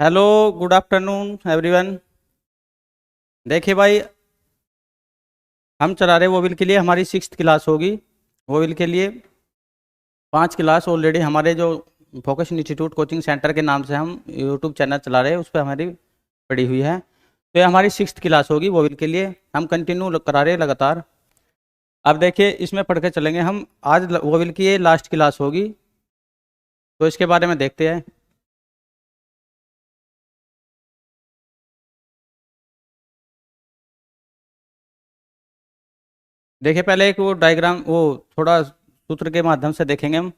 Hello, good afternoon everyone. देखिए भाई, हम चला रहे वोविल के लिए, हमारी 6th क्लास होगी वोविल के लिए। 5 क्लास ऑलरेडी हमारे जो फोकस इंस्टीट्यूट कोचिंग सेंटर के नाम से हम यूट्यूब चैनल चला रहे हैं, उस पर हमारी पड़ी हुई है। तो ये हमारी 6th क्लास होगी वोविल के लिए, हम कंटिन्यू करा रहे हैं लगातार। अब देखिए, इसमें पढ़ के चलेंगे हम। आज वोविल की ये लास्ट क्लास होगी, तो इसके बारे में देखते हैं। देखिए, पहले एक वो डायग्राम, वो थोड़ा सूत्र के माध्यम से देखेंगे हम।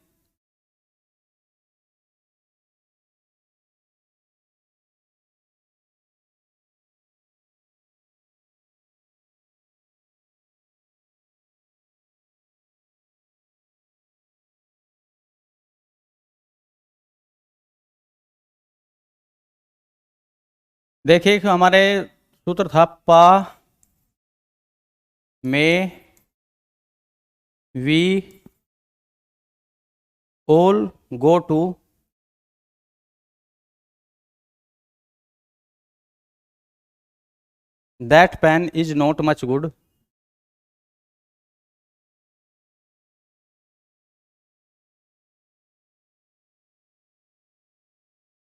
देखिए कि हमारे सूत्र था पा में we all go to that pen is not much good.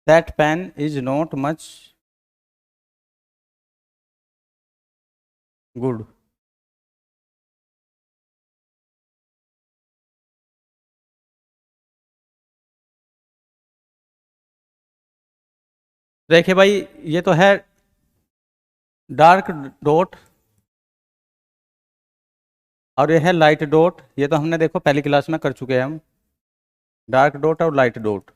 That pen is not much good. देखिए भाई, ये तो है डार्क डॉट और ये है लाइट डॉट। ये तो हमने देखो पहली क्लास में कर चुके हैं हम, डार्क डॉट और लाइट डॉट।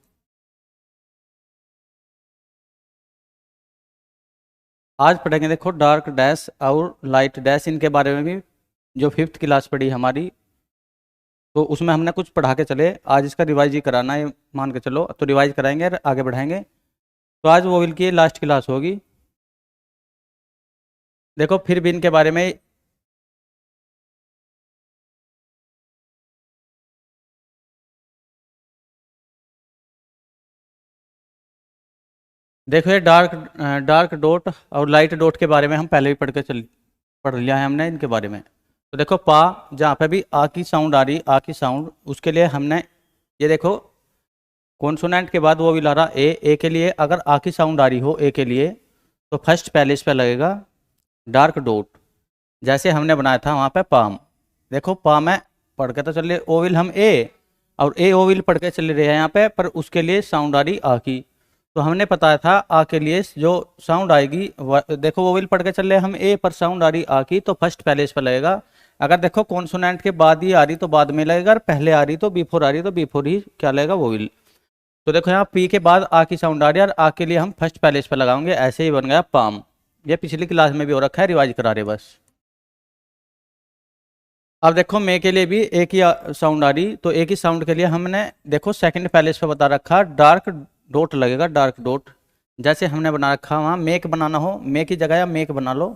आज पढ़ेंगे देखो डार्क डैश और लाइट डैश, इनके बारे में भी। जो 5th क्लास पढ़ी हमारी, तो उसमें हमने कुछ पढ़ा के चले। आज इसका रिवाइज ही कराना है, मान के चलो। तो रिवाइज कराएंगे और आगे बढ़ाएंगे। तो आज वो विल की लास्ट क्लास होगी। देखो फिर भी इनके बारे में। देखो ये डार्क डॉट और लाइट डॉट के बारे में हम पहले भी पढ़ लिया है हमने इनके बारे में। तो देखो पा, जहाँ पे भी आ की साउंड आ रही, आ की साउंड, उसके लिए हमने ये देखो कॉन्सोनेंट के बाद वो भी ला रहा ए के लिए। अगर आ की साउंड आ रही हो ए के लिए, तो फर्स्ट पहले इस पे लगेगा डार्क डॉट, जैसे हमने बनाया था वहाँ पे पाम। देखो पा में पढ़ के तो चल रहे ओविल हम ए, और ए ओविल पढ़ के चले रहे हैं यहाँ पे, पर उसके लिए साउंड आ रही आ की। तो हमने बताया था आ के लिए जो साउंड आएगी, देखो वो विल पढ़ के चल रहे हम ए, पर साउंड आ रही आ की, तो फर्स्ट पहले इस पर लगेगा। अगर देखो कॉन्सोनेंट के बाद ही आ रही तो बाद में लगेगा, और पहले आ रही तो बिफोर आ रही तो बिफोर ही क्या लगेगा, वो विल। तो देखो यहाँ पी के बाद आ की साउंड आ रही है, और आ के लिए हम फर्स्ट पहले इस पर लगाएंगे, ऐसे ही बन गया पाम। ये पिछली क्लास में भी हो रखा है, रिवाइज करा रहे बस। अब देखो मे के लिए भी एक ही साउंड आ रही, तो एक ही साउंड के लिए हमने देखो सेकंड पहले इस पर बता रखा डार्क डॉट लगेगा, डार्क डॉट। जैसे हमने बना रखा वहाँ मेक बनाना हो, मे की जगह या मेक बना लो,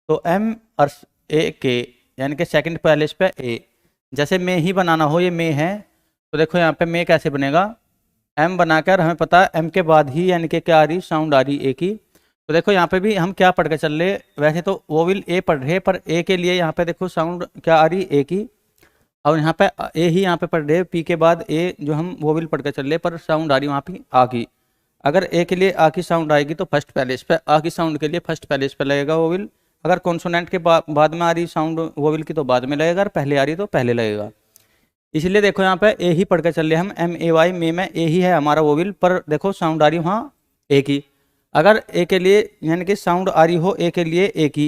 तो एम और ए के, यानी कि सेकंड पहले इस पे ए। जैसे मे ही बनाना हो, ये मे है, तो देखो यहाँ पे मे कैसे बनेगा, एम बनाकर हमें पता है एम के बाद ही यानी कि क्या आ रही, साउंड आ रही ए की। तो देखो यहाँ पे भी हम क्या पढ़ के चल रहे, वैसे तो वो विल ए पढ़ रहे, पर ए के लिए यहाँ पे देखो साउंड क्या आ रही ए की, और यहाँ पे ए ही यहाँ पे पढ़ रहे, पी के बाद ए जो हम वो विल पढ़ के चल रहे, पर साउंड आ रही वहाँ पे आ की। अगर ए के लिए आ की साउंड आएगी तो फर्स्ट पहले इस पे, आ की साउंड के लिए फर्स्ट पहले इस पे लगेगा वो विल। अगर कॉन्सोनेंट के बाद में आ रही साउंड वो विल की, तो बाद में लगेगा, और पहले आ रही तो पहले लगेगा। इसलिए देखो यहाँ पे ए ही पढ़ के चल रहे हम, एम ए वाई, मे में ए ही है हमारा वो विल, पर देखो साउंड आ रही वहाँ ए की। अगर ए के लिए यानी कि साउंड आ रही हो ए के लिए ए की,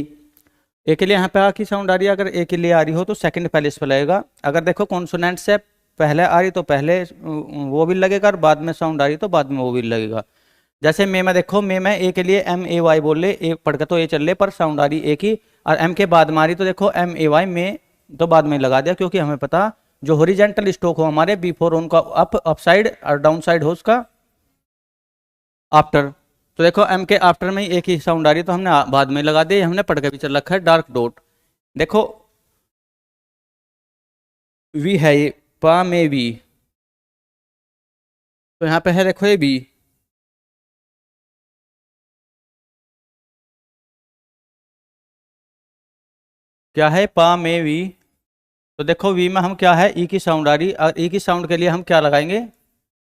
ए के लिए यहाँ पे आ की साउंड आ रही है, अगर ए के लिए आ रही हो तो सेकंड पहले इस पे लगेगा। अगर देखो कॉन्सोनेंट से पहले आ रही तो पहले वो विल लगेगा, और बाद में साउंड आ रही तो बाद में वो विल लगेगा। जैसे मे में देखो, मे में ए के लिए एम ए वाई बोल रहे, ए पढ़ के तो ए चल रहे, पर साउंड आ रही ए की, और एम के बाद में आ रही तो देखो एम ए वाई में, तो बाद में लगा दिया, क्योंकि हमें पता जो हॉरिजेंटल स्ट्रोक हो हमारे बिफोर उनका अप साइड, और डाउन साइड हो उसका आफ्टर। तो देखो एम के आफ्टर में ही एक ही साउंड आ रही है, तो हमने बाद में लगा दी, हमने पढ़ के भी चल रखा है डार्क डॉट। देखो वी है ये, पा में वी, तो यहाँ पे है देखो ये बी, क्या है, पा में वी। तो देखो वी में हम क्या है, ई की साउंड आ रही, और ई की साउंड के लिए हम क्या लगाएंगे,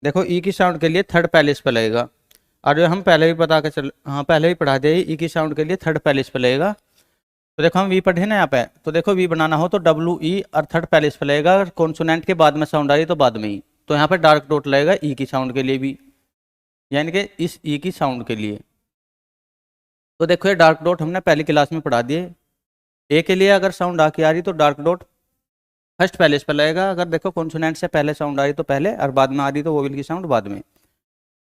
देखो ई की साउंड के लिए थर्ड पैलेस पे लगेगा। और जो हम पहले भी पता कर चल, हाँ पहले भी पढ़ा दिया, ई की साउंड के लिए थर्ड पैलेस पे लगेगा। तो देखो हम वी पढ़े ना यहाँ पे, तो देखो वी बनाना हो तो डब्ल्यू ई और थर्ड पैलेस पे लगेगा। अगर कॉन्सोनेंट के बाद में साउंड आ रही तो बाद में ही, तो यहाँ पे डार्क डॉट लगेगा ई की साउंड के लिए भी, यानी कि इस ई की साउंड के लिए। तो देखो ये डार्क डॉट हमने पहली क्लास में पढ़ा दिए। ए के लिए अगर साउंड आके आ रही तो डार्क डॉट फर्स्ट पैलेस पे लगेगा। अगर देखो कॉन्सोनेंट से पहले साउंड आ रही तो पहले, और बाद में आ रही तो वोवेल की साउंड बाद में।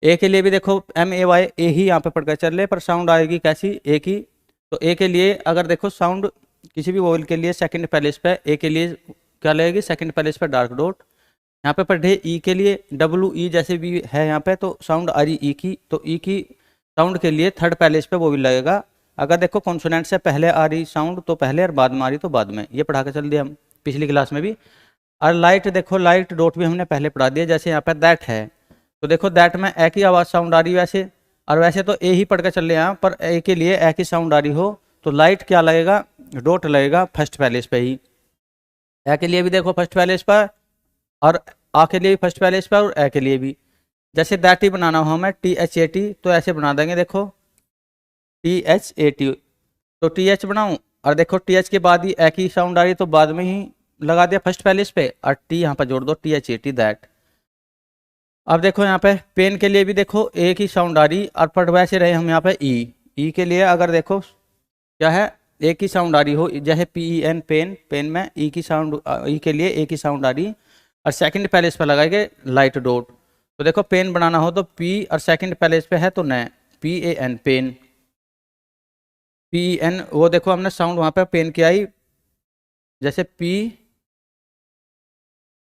ए के लिए भी देखो एम ए वाई, ए ही यहाँ पे पढ़कर चल रहे, पर साउंड आएगी कैसी, ए की। तो ए के लिए अगर देखो साउंड किसी भी वोवेल के लिए सेकंड पैलेस पे, ए के लिए क्या लगेगी, सेकंड पैलेस पे डार्क डॉट। यहाँ पे पढ़े ई के लिए डब्ल्यू ई जैसे भी है यहाँ पे, तो साउंड आ रही ई की, तो ई की साउंड के लिए थर्ड पैलेस पे वोवेल लगेगा। अगर देखो कॉन्सोनेंट से पहले आ रही साउंड तो पहले, और बाद में आ रही तो बाद में। ये पढ़ा के चल दिया हम पिछली क्लास में भी। और लाइट देखो, लाइट डॉट भी हमने पहले पढ़ा दिया। जैसे यहाँ पे दैट है, तो देखो दैट में ए की आवाज़ साउंड आ रही है वैसे, और वैसे तो ए ही पढ़ के चल रहे हैं, पर ए के लिए ए की साउंड आ रही हो तो लाइट क्या लगेगा, डॉट लगेगा फर्स्ट पैलेस पे ही। ए के लिए भी देखो फर्स्ट पैलेस पर, और आ के लिए भी फर्स्ट पैलेस पर, और ए के लिए भी। जैसे दैट ही बनाना हो हमें टी एच ए टी, तो ऐसे बना देंगे, देखो टी एच ए टी। तो टी एच बनाऊँ, और देखो टी एच के बाद ही ए की साउंड आ रही तो बाद में ही लगा दिया फर्स्ट पैलेस पे, और टी यहाँ पर जोड़ दो T H A T that. अब देखो यहाँ पे पेन के लिए भी देखो ए की साउंड आ रही, और पढ़ वैसे रहे हम यहाँ पे ई के लिए अगर देखो क्या है, ए की साउंड आ रही हो, जैसे P E N pen, pen में ई की साउंड, ई के लिए ए की साउंड आ रही, और सेकंड पैलेस पे लगाएंगे लाइट डॉट। तो देखो पेन बनाना हो तो पी, और सेकंड पैलेस पे है तो न, P A N pen, P E N. वो देखो हमने साउंड वहाँ पे पेन की आई जैसे पी,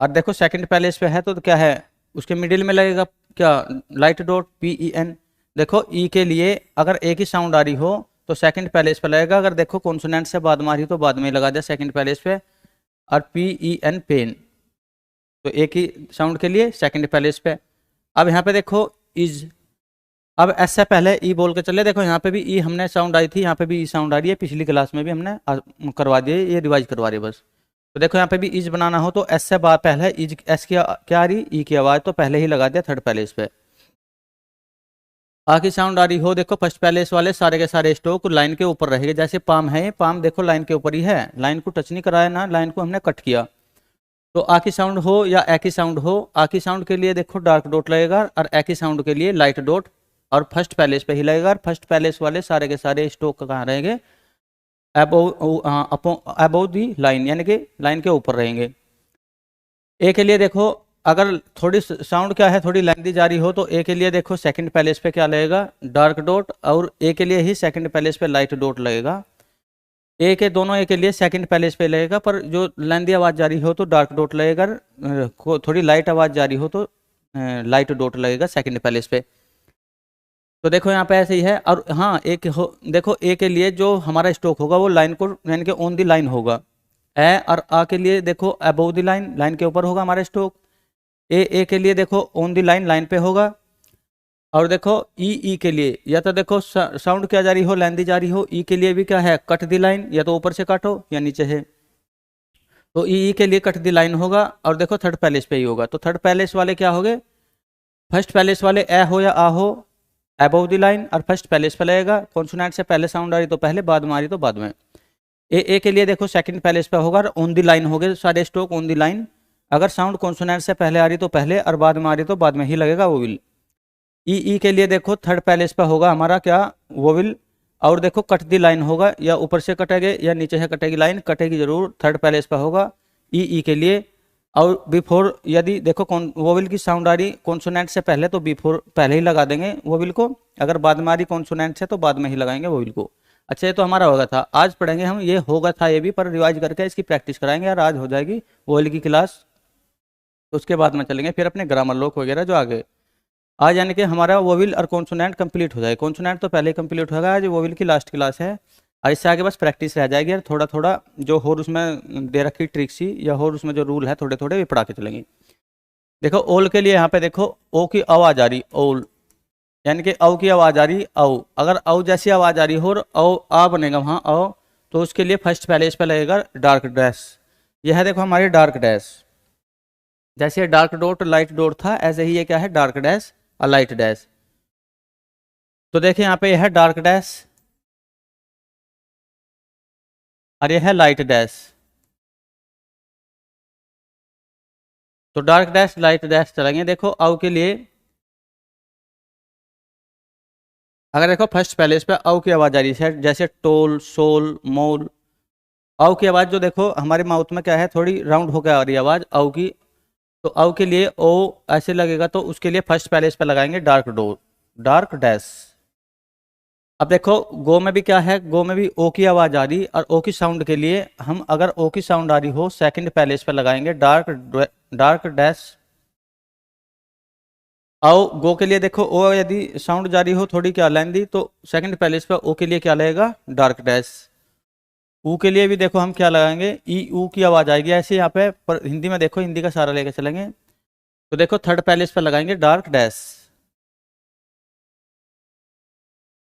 और देखो सेकंड पैलेस पे है तो क्या है, उसके मिडिल में लगेगा क्या, light dot P E N. देखो ई के लिए अगर ए की साउंड आ रही हो तो सेकंड पैलेस पे लगेगा। अगर देखो कॉन्सोनेंट से बाद में आ रही तो बाद में ही लगा दिया सेकंड पैलेस पे, और पी ई एन पेन, तो ए की साउंड के लिए सेकंड पैलेस पे। अब यहाँ पे देखो इज, अब एस से पहले ई बोल के चले, देखो यहाँ पे भी ई हमने साउंड आई थी, यहाँ पे भी ई साउंड आ रही है, पिछली क्लास में भी हमने करवा दिए, ये रिवाइज करवा रही है बस। तो देखो यहाँ पे भी इज बनाना हो तो एस से बाद पहले इज, एस की क्या आ रही, ई की आवाज़, तो पहले ही लगा दिया थर्ड पैलेस पे। आ की साउंड आ रही हो, देखो फर्स्ट पैलेस वाले सारे के सारे स्ट्रोक लाइन के ऊपर रहेंगे। जैसे पाम है, पाम देखो लाइन के ऊपर ही है, लाइन को टच नहीं कराया ना, लाइन को हमने कट किया। तो आ की साउंड हो या ए की साउंड हो, आ की साउंड के लिए देखो डार्क डॉट लगेगा, और ए की साउंड के लिए लाइट डॉट, और फर्स्ट पैलेस पे ही लगेगा। और फर्स्ट पैलेस वाले सारे के सारे स्ट्रोक कहाँ रहेंगे, अबोव दी लाइन, यानी कि लाइन के ऊपर रहेंगे। ए के लिए देखो अगर थोड़ी साउंड क्या है, थोड़ी लेंथी जा रही हो, तो ए के लिए देखो सेकंड पैलेस पे क्या लगेगा, डार्क डॉट, और ए के लिए ही सेकंड पैलेस पे लाइट डॉट लगेगा। ए के दोनों ए के लिए सेकंड पैलेस पे लगेगा, पर जो लेंथी आवाज़ जा रही हो तो डार्क डॉट लगेगा, थोड़ी लाइट आवाज़ जा रही हो तो लाइट डॉट लगेगा सेकंड पैलेस पे। तो देखो यहाँ पे ऐसे ही है। और हाँ एक हो, देखो ए के लिए जो हमारा स्ट्रोक होगा वो लाइन को, यानी कि ऑन दी लाइन होगा। ए और आ के लिए देखो अबोव दी लाइन, लाइन के ऊपर होगा हमारा स्ट्रोक। ए के लिए देखो ऑन दी लाइन, लाइन पे होगा। और देखो ई के लिए या तो देखो साउंड क्या जा रही हो, लेंथी जा रही हो, ई के लिए भी क्या है, कट दी लाइन, या तो ऊपर से कट हो या नीचे है, तो ई के लिए कट दी लाइन होगा। और देखो थर्ड पैलेस पे ही होगा, तो थर्ड पैलेस वाले क्या हो गए, फर्स्ट पैलेस वाले ए हो या आ हो, अबोव द लाइन, और फर्स्ट पैलेस पे लगेगा। कॉन्सोनेंट से पहले साउंड आ रही तो पहले, बाद में आ रही तो बाद में। ए के लिए देखो सेकंड पैलेस पे होगा, ऑन द लाइन हो गए सारे स्ट्रोक ऑन द लाइन। अगर साउंड कॉन्सोनेंट से पहले आ रही तो पहले, और बाद में आ रही तो बाद में ही लगेगा वोविल। ई के लिए देखो थर्ड पैलेस पे होगा हमारा क्या, वोविल। और देखो कट दी लाइन होगा, या ऊपर से कटेगे या नीचे से कटेगी लाइन, कटेगी जरूर, थर्ड पैलेस पे होगा ई के लिए। और बिफोर यदि देखो वोविल की साउंड आ रही कॉन्सोनेंट से पहले तो बिफोर पहले ही लगा देंगे वोविल को, अगर बाद में आ रही कॉन्सोनेंट से तो बाद में ही लगाएंगे वोविल को। अच्छा ये तो हमारा होगा था, आज पढ़ेंगे हम, ये होगा था ये भी, पर रिवाइज करके इसकी प्रैक्टिस कराएंगे, और आज हो जाएगी वोविल की क्लास। तो उसके बाद में चलेंगे फिर अपने ग्रामर लोक वगैरह जो आगे। आज यानी कि हमारा वोविल और कॉन्सोनेंट कंप्लीट हो जाए, कॉन्सोनेंट तो पहले ही कंप्लीट होगा, आज वोविल की लास्ट क्लास है। और इससे आगे बस प्रैक्टिस रह जाएगी, और थोड़ा थोड़ा जो और उसमें दे रखी ट्रिक्स ही, या और उसमें जो रूल है थोड़े थोड़े भी पढ़ा के चलेंगे। देखो ओल के लिए यहाँ पे देखो ओ की आवाज़ आ रही, ओल, यानी कि औ की आवाज़ आ रही, औ। अगर औ जैसी आवाज़ आ रही हो और औ आ बनेगा वहाँ औ, तो उसके लिए फर्स्ट पैलेस पे लगेगा डार्क डैश। यह है देखो हमारी डार्क डैश। जैसे डार्क डॉट लाइट डॉट था, ऐसे ही ये क्या है, डार्क डैश और लाइट डैश। तो देखिए यहाँ पे यह है डार्क डैश और यह है लाइट डैश। तो डार्क डैश लाइट डैश चलेंगे। देखो आउ के लिए अगर देखो फर्स्ट पैलेस पे आउ की आवाज आ रही है, जैसे टोल सोल मोल। आउ की आवाज जो देखो हमारे माउथ में क्या है, थोड़ी राउंड होकर आ रही है आवाज आउ की। तो आउ के लिए ओ ऐसे लगेगा, तो उसके लिए फर्स्ट पैलेस पे लगाएंगे डार्क डोर, डार्क डैश। अब देखो गो में भी क्या है, गो में भी ओ की आवाज आ रही, और ओ की साउंड के लिए हम अगर ओ की साउंड आ रही हो सेकंड पैलेस पे लगाएंगे डार्क डार्क डैश। आओ गो के लिए देखो ओ यदि साउंड जारी हो थोड़ी क्या लेंदी, तो सेकंड पैलेस पे ओ के लिए क्या लगेगा, डार्क डैश। ऊ के लिए भी देखो हम क्या लगाएंगे, ई ऊ की आवाज आएगी ऐसे यहाँ पे, पर हिंदी में देखो हिंदी का सारा लेकर चलेंगे। तो देखो थर्ड पैलेस पे लगाएंगे डार्क डैश।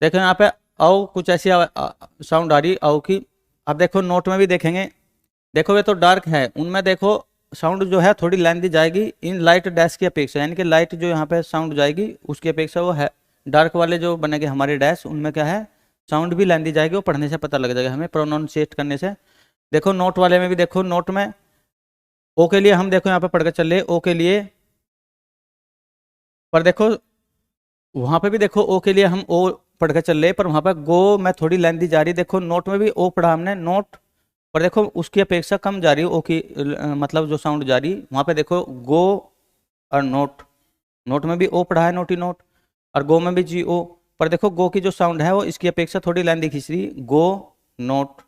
देखो यहाँ पे आओ कुछ ऐसी साउंड आ रही आओ की। अब देखो नोट में भी देखेंगे, देखो ये तो डार्क है, उनमें देखो साउंड जो है थोड़ी लेंथी जाएगी इन लाइट डैश की अपेक्षा, यानी कि लाइट जो यहाँ पे साउंड जाएगी उसकी अपेक्षा वो है डार्क वाले जो बनेंगे हमारे डैश, उनमें क्या है साउंड भी लेंथी जाएगी, वो पढ़ने से पता लग जाएगा हमें, प्रोनाउंसिएट करने से। देखो नोट वाले में भी देखो, नोट में ओ के लिए हम देखो यहाँ पे पढ़ के चल रहे ओ के लिए, पर देखो वहां पे भी देखो ओ के लिए हम ओ पढ़ के चल रहे, पर वहां पर गो में थोड़ी लेंथी जा रही। देखो नोट में भी ओ पढ़ा हमने नोट, पर देखो उसकी अपेक्षा कम जा रही है ओ की, मतलब जो साउंड जा रही वहां पे देखो गो और नोट। नोट में भी ओ पढ़ा है नोटी नोट, और गो में भी जी ओ, पर देखो गो की जो साउंड है वो इसकी अपेक्षा थोड़ी लेंथी खींच रही, गो नोट।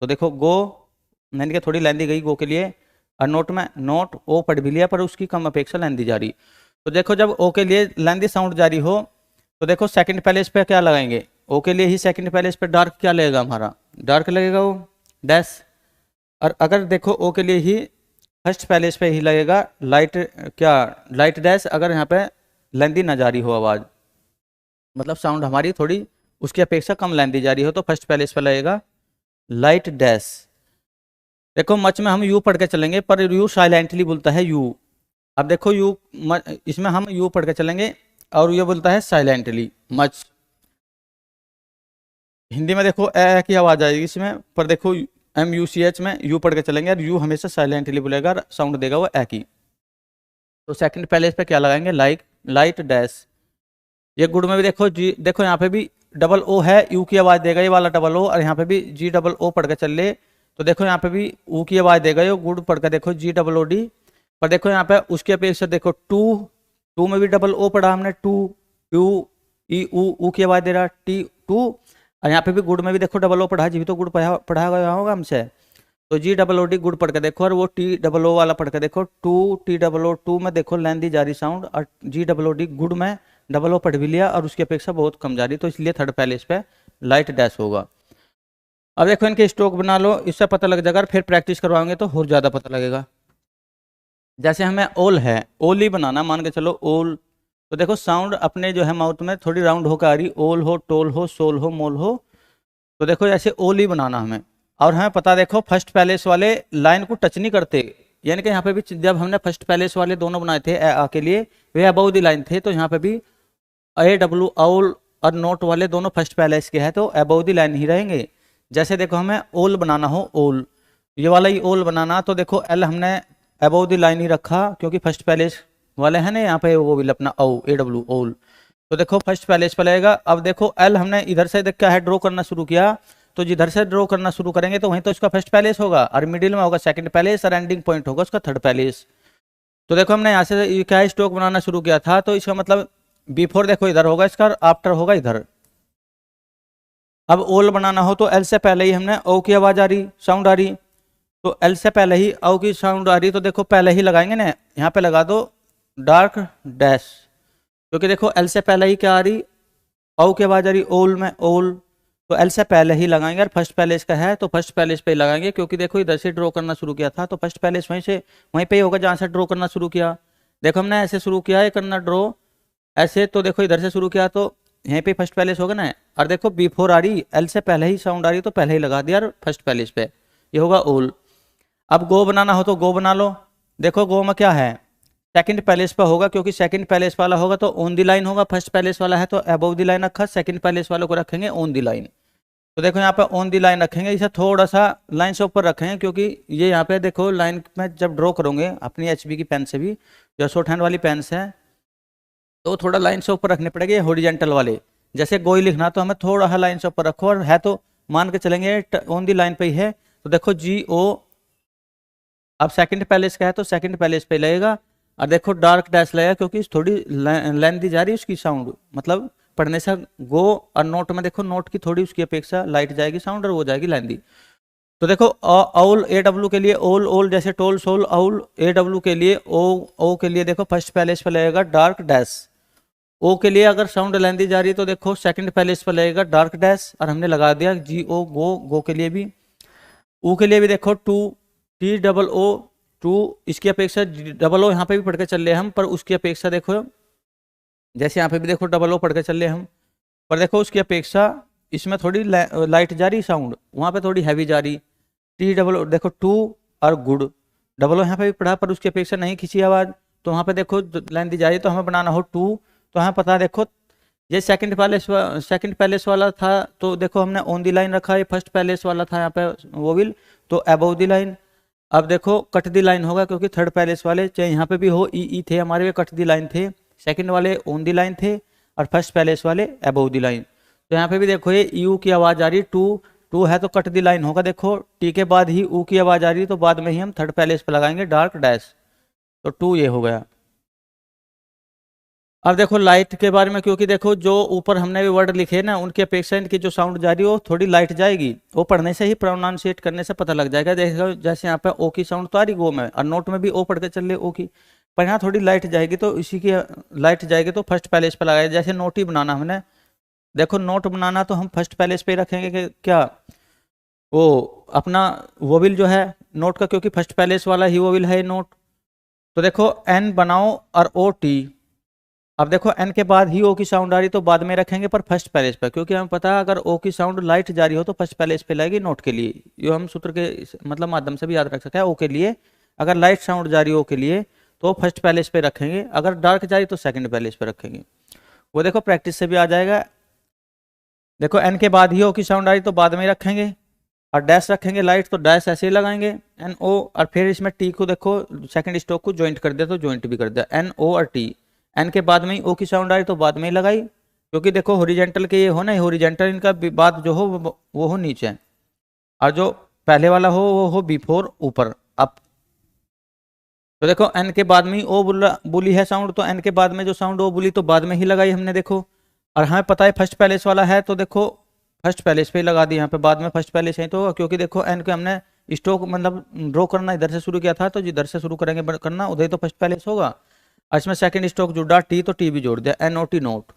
तो देखो गो यानी कि थोड़ी लेंथी गई गो के लिए, और नोट में नोट ओ पढ़ भी लिया पर उसकी कम अपेक्षा लेंथी जा रही। तो देखो जब ओ के लिए लेंथी साउंड जारी हो तो देखो सेकंड पैलेस पे क्या लगाएंगे, ओ के लिए ही सेकंड पैलेस पे डार्क क्या लगेगा हमारा, डार्क लगेगा वो डैश। और अगर देखो ओ के लिए ही फर्स्ट पैलेस पे ही लगेगा लाइट, क्या लाइट डैश। अगर यहाँ पे लेंथी ना जारी हो आवाज, मतलब साउंड हमारी थोड़ी उसकी अपेक्षा कम लेंथी जारी हो, तो फर्स्ट पैलेस पे लगेगा लाइट डैश। देखो मच में हम यू पढ़ के चलेंगे, पर यू साइलेंटली बोलता है यू। अब देखो यू इसमें हम यू पढ़ के चलेंगे और ये बोलता है साइलेंटली मच। हिंदी में देखो ए की आवाज आएगी इसमें, पर देखो एम यू सी एच में यू पढ़ के चलेंगे और यू हमेशा साइलेंटली बोलेगा, साउंड देगा वो ए की। तो सेकंड पैलेस पे क्या लगाएंगे, लाइक लाइट डैश। ये गुड में भी देखो जी, देखो यहाँ पे भी डबल ओ है, यू की आवाज देगा ये वाला डबल ओ, और यहाँ पे भी जी डबल ओ पढ़ के चल ले। तो देखो यहाँ पे भी ऊ की आवाज देगा ये गुड पढ़ के, देखो जी डबल ओ डी। पर देखो यहाँ पे उसकी अपेक्षा देखो टू, टू में भी डबल ओ पढ़ा हमने टू, यू ई ऊ की आवाज दे रहा टी टू। और यहाँ पे भी गुड में भी देखो डबल ओ पढ़ा, जी भी तो गुड पढ़ा गया होगा हमसे। तो जी डबल ओ डी गुड पढ़ के देखो, और वो टी डबल ओ वाला पढ़ के देखो too T double O too में देखो लेंथी जा रही साउंड, और G double O D good में डबल ओ पढ़ भी लिया और उसकी अपेक्षा बहुत कम जा रही, तो इसलिए थर्ड पैलेस पे लाइट डैश होगा। अब देखो इनके स्ट्रोक बना लो, इससे पता लग जाएगा, फिर प्रैक्टिस करवाएंगे तो और ज़्यादा पता लगेगा। जैसे हमें ओल है, ओल ही बनाना मान के चलो ओल, तो देखो साउंड अपने जो है माउथ में थोड़ी राउंड होकर आ रही, ओल हो टोल हो सोल हो मोल हो। तो देखो ऐसे ओल ही बनाना हमें, और हमें पता देखो फर्स्ट पैलेस वाले लाइन को टच नहीं करते, यानी कि यहाँ पे भी जब हमने फर्स्ट पैलेस वाले दोनों बनाए थे ए आ के लिए वे अबव द लाइन थे, तो यहाँ पे भी ए डब्ल्यू ओल और नोट वाले दोनों फर्स्ट पैलेस के हैं, तो अबव द लाइन ही रहेंगे। जैसे देखो हमें ओल बनाना हो ओल, ये वाला ही ओल बनाना, तो देखो एल हमने अबव द लाइन ही रखा क्योंकि फर्स्ट पैलेस वाले हैं ना यहाँ पे, वो भी अपना ओ ए डब्ल्यू ओल। तो देखो फर्स्ट पैलेस पे लगेगा। अब देखो एल हमने इधर से देख क्या है ड्रॉ करना शुरू किया, तो जिधर से ड्रॉ करना शुरू करेंगे तो वहीं तो इसका फर्स्ट पैलेस होगा, और मिडिल में होगा सेकंड पैलेस, और एंडिंग पॉइंट होगा उसका थर्ड पैलेस। तो देखो हमने यहाँ से क्या स्ट्रोक बनाना शुरू किया था, तो इसका मतलब बिफोर देखो इधर होगा इसका, और आफ्टर होगा इधर। अब ओल बनाना हो तो एल से पहले ही हमने ओ की आवाज आ रही साउंड आ रही, तो एल से पहले ही ओ की साउंड आ रही, तो देखो पहले ही लगाएंगे ना, यहाँ पे लगा दो डार्क डैश, क्योंकि देखो एल से पहले ही क्या आ रही ओ की आवाज आ रही ओल में ओल, तो एल से पहले ही लगाएंगे। और फर्स्ट पैलेस का है तो फर्स्ट पैलेस पे ही लगाएंगे, क्योंकि देखो इधर से ड्रॉ करना शुरू किया था तो फर्स्ट पैलेस वहीं पे ही होगा जहां से ड्रॉ करना शुरू किया। देखो हमने ऐसे शुरू किया है करना ड्रॉ ऐसे, तो देखो इधर से शुरू किया तो यहीं पे फर्स्ट पैलेस होगा ना। और देखो बिफोर आ रही, एल से पहले ही साउंड आ रही तो पहले ही लगा दिया और फर्स्ट पैलेस पे, ये होगा ओल। अब गो बनाना हो तो गो बना लो। देखो गो में क्या है, सेकंड पैलेस पर होगा, क्योंकि सेकंड पैलेस वाला होगा तो ऑन दी लाइन होगा, फर्स्ट पैलेस वाला है तो अबव दी लाइन रखा, सेकंड पैलेस वालों को रखेंगे ऑन दी लाइन। तो देखो यहाँ पे ऑन दी लाइन रखेंगे, इसे थोड़ा सा लाइन से ऊपर रखेंगे, क्योंकि ये यहाँ पे देखो लाइन में जब ड्रॉ करोगे अपनी एचबी की पेन से भी, जो शॉर्ट हैंड वाली पेन से है, तो थोड़ा लाइन से ऊपर रखने पड़ेंगे हॉरिजेंटल वाले। जैसे गोई लिखना तो हमें थोड़ा सा लाइन से ऊपर रखो, और है तो मान के चलेंगे ऑन दी लाइन पे ही है। तो देखो जी ओ, अब सेकंड पैलेस का है तो सेकंड पैलेस पे लगेगा। और देखो डार्क डैश लगेगा, क्योंकि थोड़ी लेंथ दी जा रही है उसकी साउंड, मतलब पढ़ने से गो। और नोट में देखो नोट की थोड़ी उसकी अपेक्षा लाइट जाएगी साउंड, और वो जाएगी लेंदी। तो देखो औल ए डब्ल्यू के लिए ओल ओल, जैसे टोल सोल औल। ए डब्ल्यू के लिए ओ, ओ के लिए देखो फर्स्ट पैलेस पे लगेगा डार्क डैश। ओ के लिए अगर साउंड लेंदी जा रही है तो देखो सेकंड पैलेस पे लगेगा डार्क डैश, और हमने लगा दिया जी ओ गो, गो के लिए भी। ऊ के लिए भी देखो too, T double O too, इसकी अपेक्षा डबल ओ यहाँ पे भी पढ़ के चल रहे हम, पर उसकी अपेक्षा देखो, जैसे यहाँ पे भी देखो डबल ओ पढ़ के चल रहे हम, पर देखो उसकी अपेक्षा इसमें थोड़ी लाइट जा रही साउंड, वहाँ पे थोड़ी हैवी जा रही। टी डबल ओ देखो टू और गुड, डबल ओ यहाँ पे भी पढ़ा पर उसकी अपेक्षा नहीं खींची आवाज़, तो वहाँ पे देखो लाइन दी जा रही, तो हमें बनाना हो टू। तो हमें पता है देखो ये सेकंड पैलेस वाला था, तो देखो हमने ऑन दी लाइन रखा, ये फर्स्ट पैलेस वाला था यहाँ पे वोविल, तो अबव दी लाइन। अब देखो कट दी लाइन होगा, क्योंकि थर्ड पैलेस वाले चाहे यहाँ पे भी हो ई थे हमारे, वे कट दी लाइन थे, सेकंड वाले ऑन दी लाइन थे, और फर्स्ट पैलेस वाले अबव दी लाइन। तो यहाँ पे भी देखो ये यू की आवाज़ आ रही, टू टू है तो कट दी लाइन होगा। देखो टी के बाद ही ऊ की आवाज़ आ रही है, तो बाद में ही हम थर्ड पैलेस पे लगाएंगे डार्क डैश, तो टू ये हो गया। अब देखो लाइट के बारे में, क्योंकि देखो जो ऊपर हमने भी वर्ड लिखे ना, उनकी अपेक्षा इनकी जो साउंड जा रही है वो थोड़ी लाइट जाएगी, वो पढ़ने से ही प्रोनाउंसिएट करने से पता लग जाएगा। देखो जैसे यहाँ पे ओ की साउंड तो आ रही गो में, और नोट में भी ओ पढ़ के चल रही ओ की, पर यहाँ थोड़ी लाइट जाएगी, तो इसी की लाइट जाएगी तो फर्स्ट पैलेस पे लगाए। जैसे नोट ही बनाना हमने, देखो नोट बनाना तो हम फर्स्ट पैलेस पे ही रखेंगे कि क्या, वो अपना वोविल जो है नोट का, क्योंकि फर्स्ट पैलेस वाला ही वोविल है नोट। तो देखो एन बनाओ और ओ टी। अब देखो एन के बाद ही ओ की साउंड आ रही तो बाद में रखेंगे, पर फर्स्ट पैलेस पर, क्योंकि हमें पता है अगर ओ की साउंड लाइट जा रही हो तो फर्स्ट पैलेस पे लगेगी नोट के लिए। ये हम सूत्र के मतलब माध्यम से भी याद रख सकते हैं। ओ के लिए अगर लाइट साउंड जा रही हो ओ के लिए तो फर्स्ट पैलेस पे रखेंगे, अगर डार्क जा रही तो सेकंड पैलेस पे रखेंगे। वो देखो प्रैक्टिस से भी आ जाएगा। देखो एन के बाद ही ओ की साउंड आ रही तो बाद में रखेंगे, और डैश रखेंगे लाइट तो डैश ऐसे ही लगाएंगे एन ओ। और फिर इसमें टी को देखो सेकंड स्ट्रोक को ज्वाइंट कर दिया तो ज्वाइंट भी कर दिया, एन ओ और टी। एन के बाद में ही ओ की साउंड आई तो बाद में ही लगाई, क्योंकि देखो हॉरिजेंटल के ये हो ना, हॉरिजेंटल इनका बाद जो हो वो हो नीचे, और जो पहले वाला हो वो हो बिफोर ऊपर अप। तो देखो एन के बाद में ही ओ बोली है साउंड, तो एन के बाद में जो साउंड ओ बोली तो बाद में ही लगाई हमने देखो। और हमें पता है फर्स्ट पैलेस वाला है तो देखो फर्स्ट पैलेस पे ही लगा दी, यहाँ पे बाद में फर्स्ट पैलेस है तो, क्योंकि देखो एन के हमने स्ट्रोक मतलब ड्रॉ करना इधर से शुरू किया था, तो जिधर से शुरू करेंगे करना उधर ही तो फर्स्ट पैलेस होगा। इसमें सेकंड स्ट्रोक जुड़ा टी तो टी भी जोड़ दिया, एन ओ टी नोट।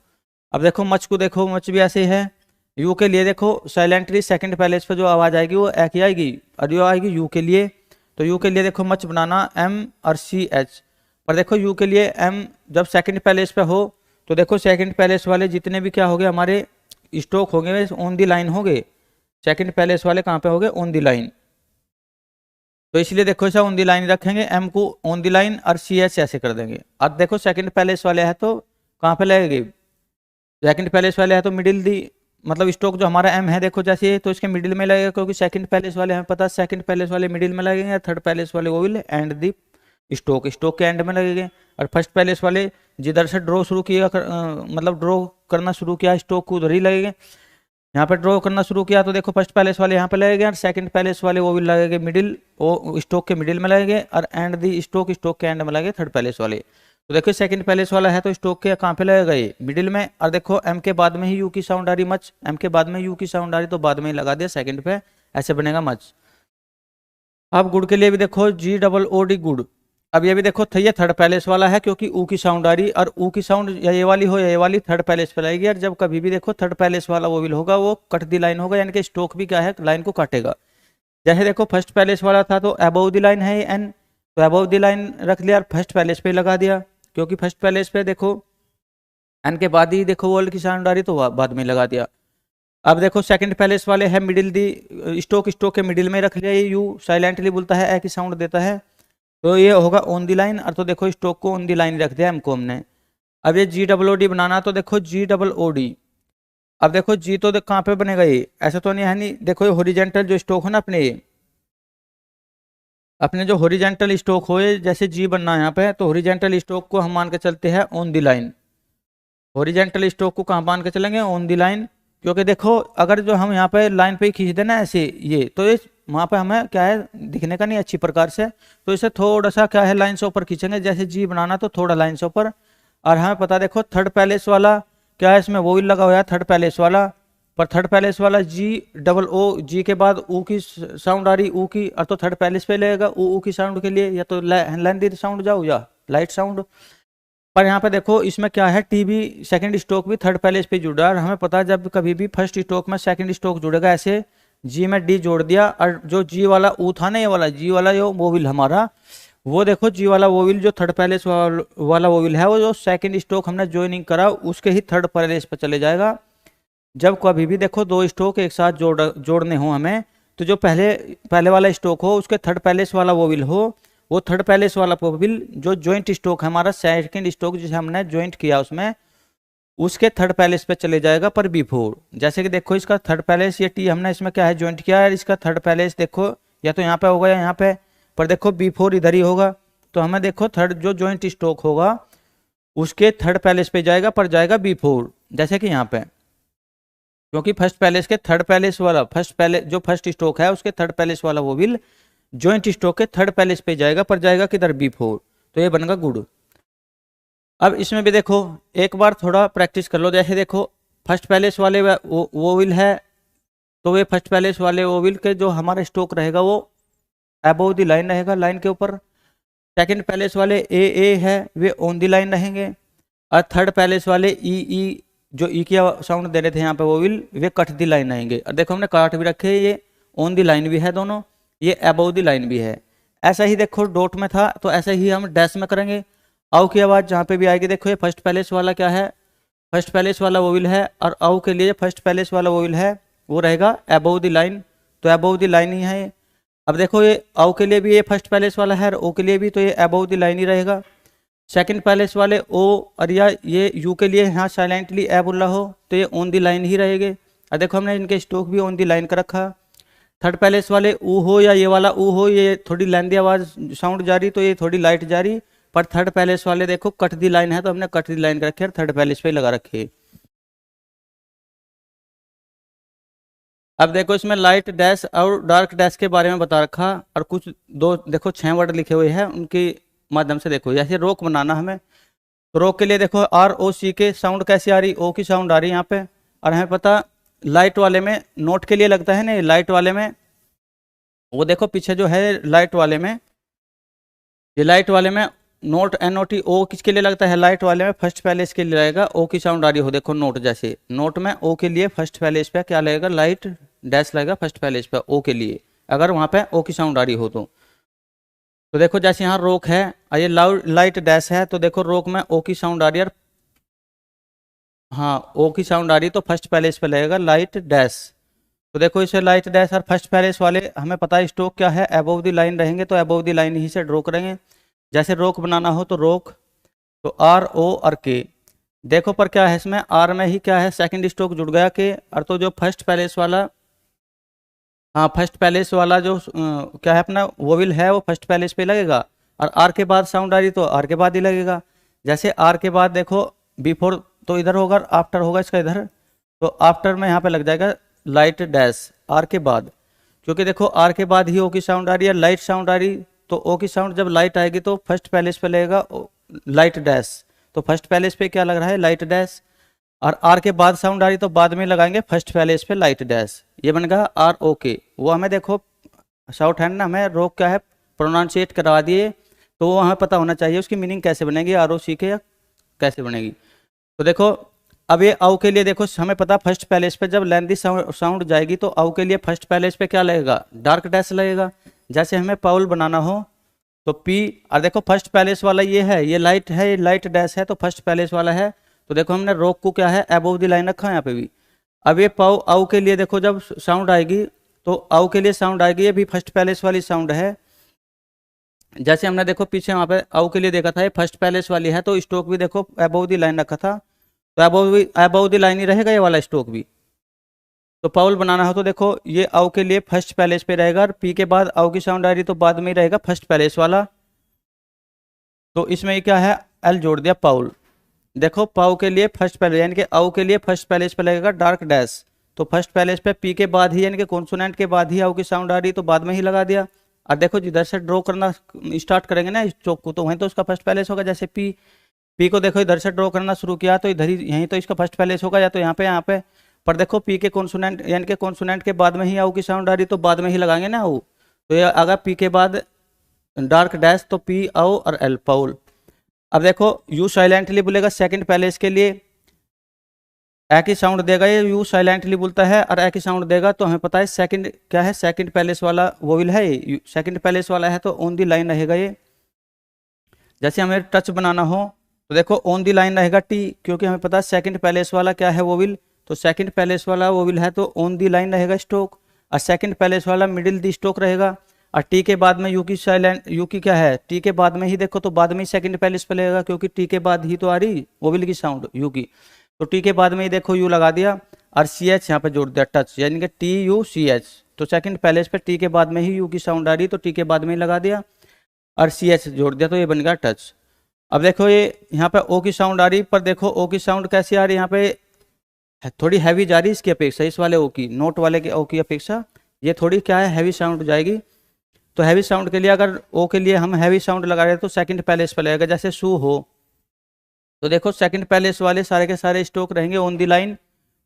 अब देखो मच को देखो, मच भी ऐसे ही है। यू के लिए देखो साइलेंटली सेकंड पैलेस पे जो आवाज़ आएगी वो एक ही आएगी, और जो आएगी यू के लिए, तो यू के लिए देखो मच बनाना एम और सी एच। पर देखो यू के लिए एम जब सेकंड पैलेस पे हो तो देखो सेकंड पैलेस वाले जितने भी क्या हो गए हमारे स्ट्रोक हो गए ऑन दी लाइन हो गए, सेकंड पैलेस वाले कहाँ पे हो गए ऑन दी लाइन। तो इसलिए देखो ऐसा ऑन दी लाइन रखेंगे, एम को ऑन दी लाइन और सी एच ऐसे कर देंगे। अब देखो सेकंड पैलेस वाले हैं तो कहाँ पे लगेगी, सेकंड पैलेस वाले हैं तो मिडिल दी, मतलब स्ट्रोक जो हमारा एम है देखो जैसे, तो इसके मिडिल में लगेगा, क्योंकि सेकंड पैलेस वाले हमें पता है सेकंड पैलेस वाले मिडिल में लगेंगे, थर्ड पैलेस वाले वो विल एंड दी स्ट्रोक के एंड में लगेंगे। और फर्स्ट पैलेस वाले जिधर से ड्रॉ शुरू किया मतलब ड्रॉ करना शुरू किया स्ट्रोक को उधर ही लगेंगे। यहाँ पे ड्रॉ करना शुरू किया तो देखो फर्स्ट पैलेस वाले यहाँ पे लगेंगे, और सेकंड पैलेस वाले वो भी लगेंगे मिडिल, वो स्ट्रोक के मिडिल में लगेंगे, और एंड दी स्ट्रोक के एंड में लगेंगे थर्ड पैलेस वाले। तो देखो सेकंड पैलेस वाला है तो स्ट्रोक के कहाँ पे लगेगा ये मिडिल में। और देखो एम के बाद में ही यू की साउंड आ रही मच, एम के बाद में यू की साउंड आ रही तो बाद में ही लगा दिया सेकंड पे, ऐसे बनेगा मच। अब गुड के लिए भी देखो जी डबल ओ डी गुड। अब ये भी देखो ये थर्ड पैलेस वाला है, क्योंकि ऊ की साउंड आ रही, और ऊ की साउंड या ये वाली हो या ये वाली थर्ड पैलेस पे आएगी। और जब कभी भी देखो थर्ड पैलेस वाला वो विल होगा वो कट दी लाइन होगा, यानी कि स्ट्रोक भी क्या है लाइन को काटेगा। जैसे देखो फर्स्ट पैलेस वाला था तो अबव दी लाइन है एन, तो अबव दी लाइन रख लिया और फर्स्ट पैलेस पे लगा दिया, क्योंकि फर्स्ट पैलेस पे देखो एन के बाद ही देखो वर्ल्ड की साउंड आ रही तो बाद में लगा दिया। अब देखो सेकंड पैलेस वाले है मिडिल दी स्टोक, स्टोक के मिडिल में रख लिया, ये यू साइलेंटली बोलता है, ए की साउंड देता है, तो ये होगा ऑन दी लाइन। और तो देखो स्टोक को ऑन दी लाइन रख दिया हमको हमने। अब ये जी डबल ओ डी बनाना, तो देखो जी डबल ओ डी। अब देखो जी तो कहाँ पे बनेगा, ये ऐसा तो नहीं है, नहीं देखो ये हॉरिजेंटल जो स्टोक है ना अपने जो हॉरिजेंटल स्टोक हो, जैसे जी बनना है यहाँ पे, तो हॉरिजेंटल स्टोक को हम मान के चलते हैं on the line. Horizontal stroke को कहाँ मान के चलेंगे, ऑन दी लाइन। क्योंकि देखो अगर जो हम यहाँ पे लाइन पे ही खींच देना ऐसे ये, तो ये वहाँ पे हमें क्या है दिखने का नहीं अच्छी प्रकार से, तो इसे थोड़ा सा क्या है लाइन से ऊपर खींचेंगे, जैसे जी बनाना तो थोड़ा लाइन से ऊपर। और हमें पता देखो थर्ड पैलेस वाला क्या है, इसमें वो भी लगा हुआ है थर्ड पैलेस वाला, पर थर्ड पैलेस वाला जी डबल ओ, जी के बाद ऊ की साउंड आ रही ऊ की, और तो थर्ड पैलेस पे लगेगा ऊ की साउंड के लिए, या तो लेंथी साउंड जाओ या लाइट साउंड। पर यहाँ पे देखो इसमें क्या है, टीबी सेकंड स्ट्रोक भी थर्ड पैलेस पे जुड़ा है, और हमें पता है जब कभी भी फर्स्ट स्ट्रोक में सेकंड स्ट्रोक जुड़ेगा ऐसे जी में डी जोड़ दिया, और जो जी वाला ऊ था ना, ये वाला जी वाला जो वोविल हमारा, वो देखो जी वाला वोविल जो थर्ड पैलेस वाला वोविल है, वो जो सेकंड स्ट्रोक हमने ज्वाइनिंग करा उसके ही थर्ड पैलेस पे चले जाएगा। जब कभी भी देखो दो स्ट्रोक एक साथ जोड़ने हो हमें, तो जो पहले वाला स्ट्रोक हो उसके थर्ड पैलेस वाला वोविल हो, वो थर्ड पैलेस वाला वोविल जो ज्वाइंट स्ट्रोक है हमारा सेकंड स्ट्रोक जिसे हमने ज्वाइंट किया उसमें, उसके थर्ड पैलेस पे चले जाएगा पर बिफोर। जैसे कि देखो इसका थर्ड पैलेस, ये टी हमने इसमें क्या है ज्वाइंट किया है, इसका थर्ड पैलेस देखो या तो यहाँ पे होगा या यहाँ पे, पर देखो बिफोर इधर ही होगा, तो हमें देखो थर्ड जो ज्वाइंट स्ट्रोक होगा उसके थर्ड पैलेस पे जाएगा पर जाएगा बिफोर, जैसे कि यहाँ पे, क्योंकि फर्स्ट पैलेस के थर्ड पैलेस वाला जो फर्स्ट स्ट्रोक है उसके थर्ड पैलेस वाला वो विल ज्वाइंट स्ट्रोक के थर्ड पैलेस पे जाएगा पर जाएगा किधर बिफोर, तो ये बनेगा गुड। अब इसमें भी देखो एक बार थोड़ा प्रैक्टिस कर लो, जैसे देखो फर्स्ट पैलेस वाले वो विल है, तो वे फर्स्ट पैलेस वाले वो विल के जो हमारा स्ट्रोक रहेगा वो अबव द लाइन रहेगा, लाइन के ऊपर। सेकंड पैलेस वाले ए है वे ऑन द लाइन रहेंगे, और थर्ड पैलेस वाले ई जो ई की साउंड दे रहे थे यहाँ पे वो will way cut the line आएंगे, और देखो हमने काट भी रखे, ये ऑन दी लाइन भी है दोनों, ये अबव दी लाइन भी है। ऐसा ही देखो डॉट में था तो ऐसा ही हम डैश में करेंगे। आउ की आवाज़ जहाँ पे भी आएगी देखो ये फर्स्ट पैलेस वाला क्या है, फर्स्ट पैलेस वाला वो विल है, और आउ के लिए फर्स्ट पैलेस वाला वो विल है वो रहेगा अबव दी लाइन, तो अबव दी लाइन ही है। अब देखो ये आउ के लिए भी ये फर्स्ट पैलेस वाला है, और ओ के लिए भी तो ये अबव दी लाइन ही रहेगा। सेकंड पैलेस वाले ओ और या ये यू के लिए यहाँ साइलेंटली ए बोल रहा हो तो ये ऑन दी लाइन ही रहेंगे, और देखो हमने इनके स्ट्रोक भी ऑन दी लाइन का रखा। थर्ड पैलेस वाले ऊ हो या ये वाला ऊ हो, ये थोड़ी लेंदी आवाज़ साउंड जारी तो ये थोड़ी लाइट जारी, पर थर्ड पैलेस वाले देखो कट दी लाइन है तो हमने कट दी लाइन का रखे और थर्ड पैलेस पे लगा रखे। अब देखो इसमें लाइट डैश और डार्क डैश के बारे में बता रखा, और कुछ दो देखो 6 वर्ड लिखे हुए हैं उनके माध्यम से देखो, जैसे रोक बनाना हमें, तो रोक के लिए देखो आर ओ सी के साउंड कैसी आ रही, ओ की साउंड आ रही यहाँ पे, और हमें पता लाइट वाले में नोट के लिए लगता है ना, लाइट वाले में वो देखो पीछे जो है लाइट वाले में, ये लाइट वाले में note N O T O किसके लिए लगता है, लाइट वाले में फर्स्ट पैलेस के लिए रहेगा, ओ की साउंड आ रही हो देखो नोट, जैसे नोट में ओ के लिए फर्स्ट पैलेस पे क्या लगेगा, लाइट डैश लगेगा फर्स्ट पैलेस पे ओ के लिए, अगर वहाँ पे ओ की साउंड आ रही हो तो देखो जैसे यहाँ रोक है और ये लाइट डैश है, तो देखो रोक में ओ की साउंड आ रही है, हाँ ओ की साउंड आ रही तो फर्स्ट पैलेस पे लगेगा लाइट डैश, तो देखो इसे लाइट डैश और फर्स्ट पैलेस वाले हमें पता है स्ट्रोक क्या है, अबव द लाइन रहेंगे तो अबव द लाइन ही से ड्रॉ करेंगे। जैसे रोक बनाना हो तो रोक, तो आर ओ और के, देखो पर क्या है इसमें आर में ही क्या है सेकंड स्ट्रोक जुड़ गया के, और तो जो फर्स्ट पैलेस वाला, हाँ फर्स्ट पैलेस वाला जो क्या है अपना वो विल है वो फर्स्ट पैलेस पे लगेगा, और आर के बाद साउंड आ रही तो आर के बाद ही लगेगा। जैसे आर के बाद देखो बिफोर तो इधर होगा, आफ्टर होगा इसका इधर, तो आफ्टर में यहाँ पे लग जाएगा लाइट डैश आर के बाद, क्योंकि देखो आर के बाद ही ओ की साउंड आ रही है, लाइट साउंड आ रही, तो ओ की साउंड जब लाइट आएगी तो फर्स्ट पैलेस पे लगेगा लाइट डैश, तो फर्स्ट पैलेस पे क्या लग रहा है लाइट डैश, और आर के बाद साउंड आ रही तो बाद में लगाएंगे फर्स्ट पैलेस पे लाइट डैश, ये बन गया आर ओ के। वो हमें देखो शॉर्ट हैंड ना हमें रोक क्या है प्रोनाउंशिएट करवा दिए, तो वो हमें पता होना चाहिए उसकी मीनिंग कैसे बनेगी, आर ओ सी के या कैसे बनेगी। तो देखो अब ये आउ के लिए देखो हमें पता फर्स्ट पैलेस पे जब लेंदी साउंड जाएगी तो आउ के लिए फर्स्ट पैलेस पे क्या लगेगा, डार्क डैश लगेगा। जैसे हमें पाउल बनाना हो तो पी, और देखो फर्स्ट पैलेस वाला ये है, ये लाइट है, ये लाइट डैश है, तो फर्स्ट पैलेस वाला है तो देखो हमने रोक को क्या है अबोव द लाइन रखा है यहाँ पे भी। अब ये पाओ आउ के लिए देखो जब साउंड आएगी तो आउ के लिए साउंड आएगी, ये भी फर्स्ट पैलेस वाली साउंड है। जैसे हमने देखो पीछे वहाँ पे आउ के लिए देखा था, ये फर्स्ट पैलेस वाली है, तो स्ट्रोक भी देखो अबोव द लाइन रखा था, तो अबोव द लाइन ही रहेगा ये वाला स्ट्रोक भी। तो पाउल बनाना हो तो देखो ये आउ के लिए फर्स्ट पैलेस पे रहेगा, और पी के बाद आउ की साउंड आ रही तो बाद में ही रहेगा फर्स्ट पैलेस वाला। तो इसमें क्या है एल जोड़ दिया पाउल। देखो पाउ के लिए फर्स्ट पैलेस यानी कि आउ के लिए फर्स्ट पैलेस पे लगेगा डार्क डैश, तो फर्स्ट पैलेस पे पी के बाद ही यानी कि कॉन्सोनेंट के बाद ही आउ की साउंड आ रही तो बाद में ही लगा दिया। और देखो जिधर से ड्रॉ करना स्टार्ट करेंगे ना इस चौक को, तो वहीं तो उसका फर्स्ट पैलेस होगा। जैसे पी को देखो इधर से ड्रॉ करना शुरू किया तो इधर ही यहीं तो इसका फर्स्ट पैलेस होगा, या तो यहाँ पे। पर देखो पी के कॉन्सोनेंट यानी कि कॉन्सोनेंट के बाद में ही आउ की साउंड आ रही तो बाद में ही लगाएंगे ना आउ, तो ये अगर पी के बाद डार्क डैश तो पी आउ और एल पाउल। अब देखो यू साइलेंटली बोलेगा सेकंड पैलेस के लिए, एक ही साउंड देगा, ये यू साइलेंटली बोलता है और एक ही साउंड देगा, तो हमें पता है सेकंड क्या है, सेकंड पैलेस वाला वोवेल है ये, सेकंड पैलेस वाला है तो ऑन दी लाइन रहेगा ये। जैसे हमें टच बनाना हो तो देखो ऑन दी लाइन रहेगा टी, क्योंकि हमें पता है सेकंड पैलेस वाला क्या है वोवेल, तो सेकंड पैलेस वाला वोवेल है तो ऑन दी लाइन रहेगा स्ट्रोक, और सेकंड पैलेस वाला मिडिल दी स्ट्रोक रहेगा। और टी के बाद में यू की साइलेंट, यू की क्या है टी के बाद में ही देखो तो बाद में ही सेकंड पैलेस पे लगेगा, क्योंकि टी के बाद ही तो आ रही वोवेल की साउंड यू की, तो टी के बाद में ही देखो यू लगा दिया और सी एच यहाँ पे जोड़ दिया टच, यानी कि टी यू सी एच, तो सेकंड पैलेस पे टी के बाद में ही यू की साउंड आ रही तो टी के बाद में ही लगा दिया और सी एच जोड़ दिया, तो ये बन गया टच। अब देखो ये यहाँ पे ओ की साउंड आ रही, पर देखो ओ की साउंड कैसी आ रही, यहाँ पे थोड़ी हैवी जा रही इसकी अपेक्षा, इस वाले ओ की नोट वाले के ओ की अपेक्षा ये थोड़ी क्या है हैवी साउंड जाएगी। तो हैवी साउंड के लिए अगर ओ के लिए हम हैवी साउंड लगा रहे हैं तो सेकंड पैलेस पे लगेगा। जैसे सू हो तो देखो सेकंड पैलेस वाले सारे के सारे स्ट्रोक रहेंगे ऑन दी लाइन,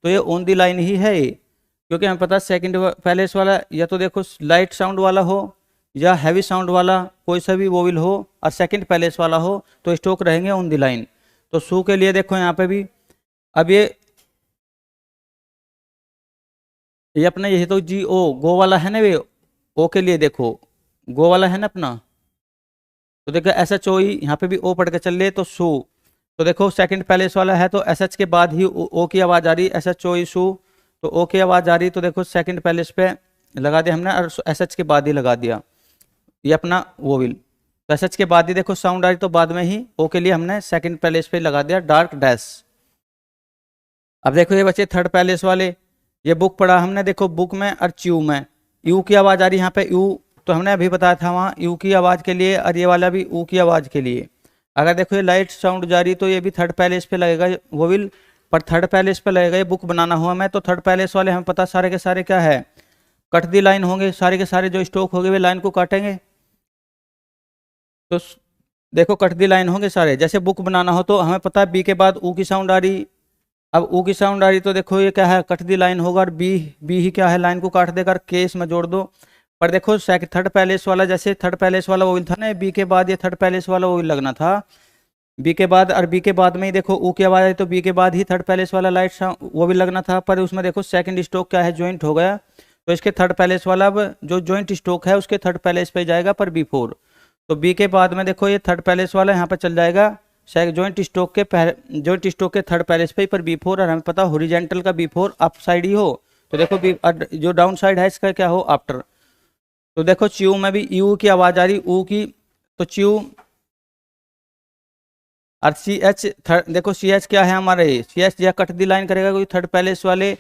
तो ये ऑन दी लाइन ही है ये, क्योंकि हमें पता है सेकंड पैलेस वाला या तो देखो लाइट साउंड वाला हो या हैवी साउंड वाला कोई सा भी वोवेल हो और सेकंड पैलेस वाला हो तो स्ट्रोक रहेंगे ऑन दी लाइन। तो सू के लिए देखो यहाँ पे भी, अब ये अपना यही तो जी ओ गो वाला है ना, वे ओ के लिए देखो गो वाला है ना अपना, तो देखो एस एच ओ यहाँ पे भी ओ पढ़ के चल रहे तो सू, तो देखो सेकंड पैलेस वाला है तो एस एच के बाद ही ओ की आवाज आ रही, एस एच ओ सू, तो ओ की आवाज आ रही तो देखो सेकंड पैलेस पे लगा दिया हमने और एस एच के बाद ही लगा दिया ये अपना वोवेल, तो एस एच के बाद ही देखो साउंड आ रही तो बाद में ही ओ के लिए हमने सेकंड पैलेस पे लगा दिया डार्क डैश। अब देखो ये बच्चे थर्ड पैलेस वाले, ये बुक पढ़ा हमने, देखो बुक में और च्यू में यू की आवाज आ रही यहाँ पे यू, तो हमने अभी बताया था वहाँ यू की आवाज के लिए और ये वाला भी ऊ की आवाज के लिए। अगर देखो ये लाइट साउंड जा रही तो ये भी थर्ड पैलेस पे लगेगा वोवेल, पर थर्ड पैलेस पे लगेगा, ये बुक बनाना हुआ मैं तो थर्ड पैलेस वाले हमें पता सारे के सारे क्या है कट दी लाइन होंगे, सारे के सारे जो स्ट्रोक होंगे वे लाइन को काटेंगे, तो देखो कट दी लाइन होंगे सारे। जैसे बुक बनाना हो तो हमें पता है बी के बाद ऊ की साउंड आ रही, अब ऊ की साउंड आ रही तो देखो ये क्या है कट दी लाइन होगा और बी ही क्या है लाइन को काट देगा और के इसमें जोड़ दो। पर देखो थर्ड पैलेस वाला, जैसे थर्ड पैलेस वाला वोवेल था ना बी के बाद ये थर्ड पैलेस वाला वोवेल लगना था बी के बाद, और बी के बाद में ही देखो ऊ की आवाज आई तो बी के बाद ही थर्ड पैलेस वाला लाइट वोवेल लगना था, पर उसमें देखो सेकंड स्ट्रोक क्या है ज्वाइंट हो गया, तो इसके थर्ड पैलेस वाला अब जो ज्वाइंट स्ट्रोक है उसके थर्ड पैलेस पे जाएगा पर बी4, तो बी के बाद में देखो ये थर्ड पैलेस वाला यहाँ पे चल जाएगा ज्वाइंट स्ट्रोक के थर्ड पैलेस पे पर बी4, और हमें पता हॉरिजॉन्टल का बी4 अप साइड ही हो, तो देखो जो डाउन साइड है इसका क्या हो आफ्टर, तो देखो च्यू में भी यू की आवाज आ रही ऊ की, तो च्यू और सी एच देखो सी एच क्या है हमारे सी एच या कट दी लाइन करेगा कोई थर्ड पैलेस वाले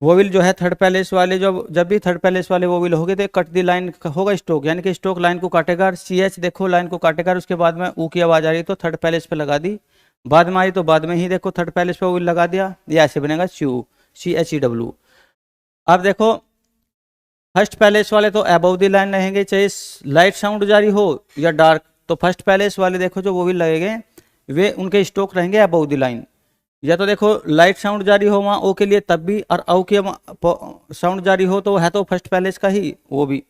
वोवेल जो है थर्ड पैलेस वाले जब भी थर्ड पैलेस वाले वोवेल होंगे तो कट दी लाइन होगा स्ट्रोक, यानी कि स्ट्रोक लाइन को काटेगा और सी एच देखो लाइन को काटेगा और उसके बाद में ऊ की आवाज आ रही तो थर्ड पैलेस पे लगा दी, बाद में आई तो बाद में ही देखो थर्ड पैलेस पे वोवेल लगा दिया, ये ऐसे बनेगा च्यू CHEW। अब देखो फर्स्ट पैलेस वाले तो अबव द लाइन रहेंगे चाहे लाइट साउंड जारी हो या डार्क, तो फर्स्ट पैलेस वाले देखो जो वोवेल लगेंगे वे उनके स्ट्रोक रहेंगे अबव द लाइन, या तो देखो लाइट साउंड जारी हो वहाँ ओ के लिए तब भी, और औ की साउंड जारी हो तो है तो फर्स्ट पैलेस का ही वो भी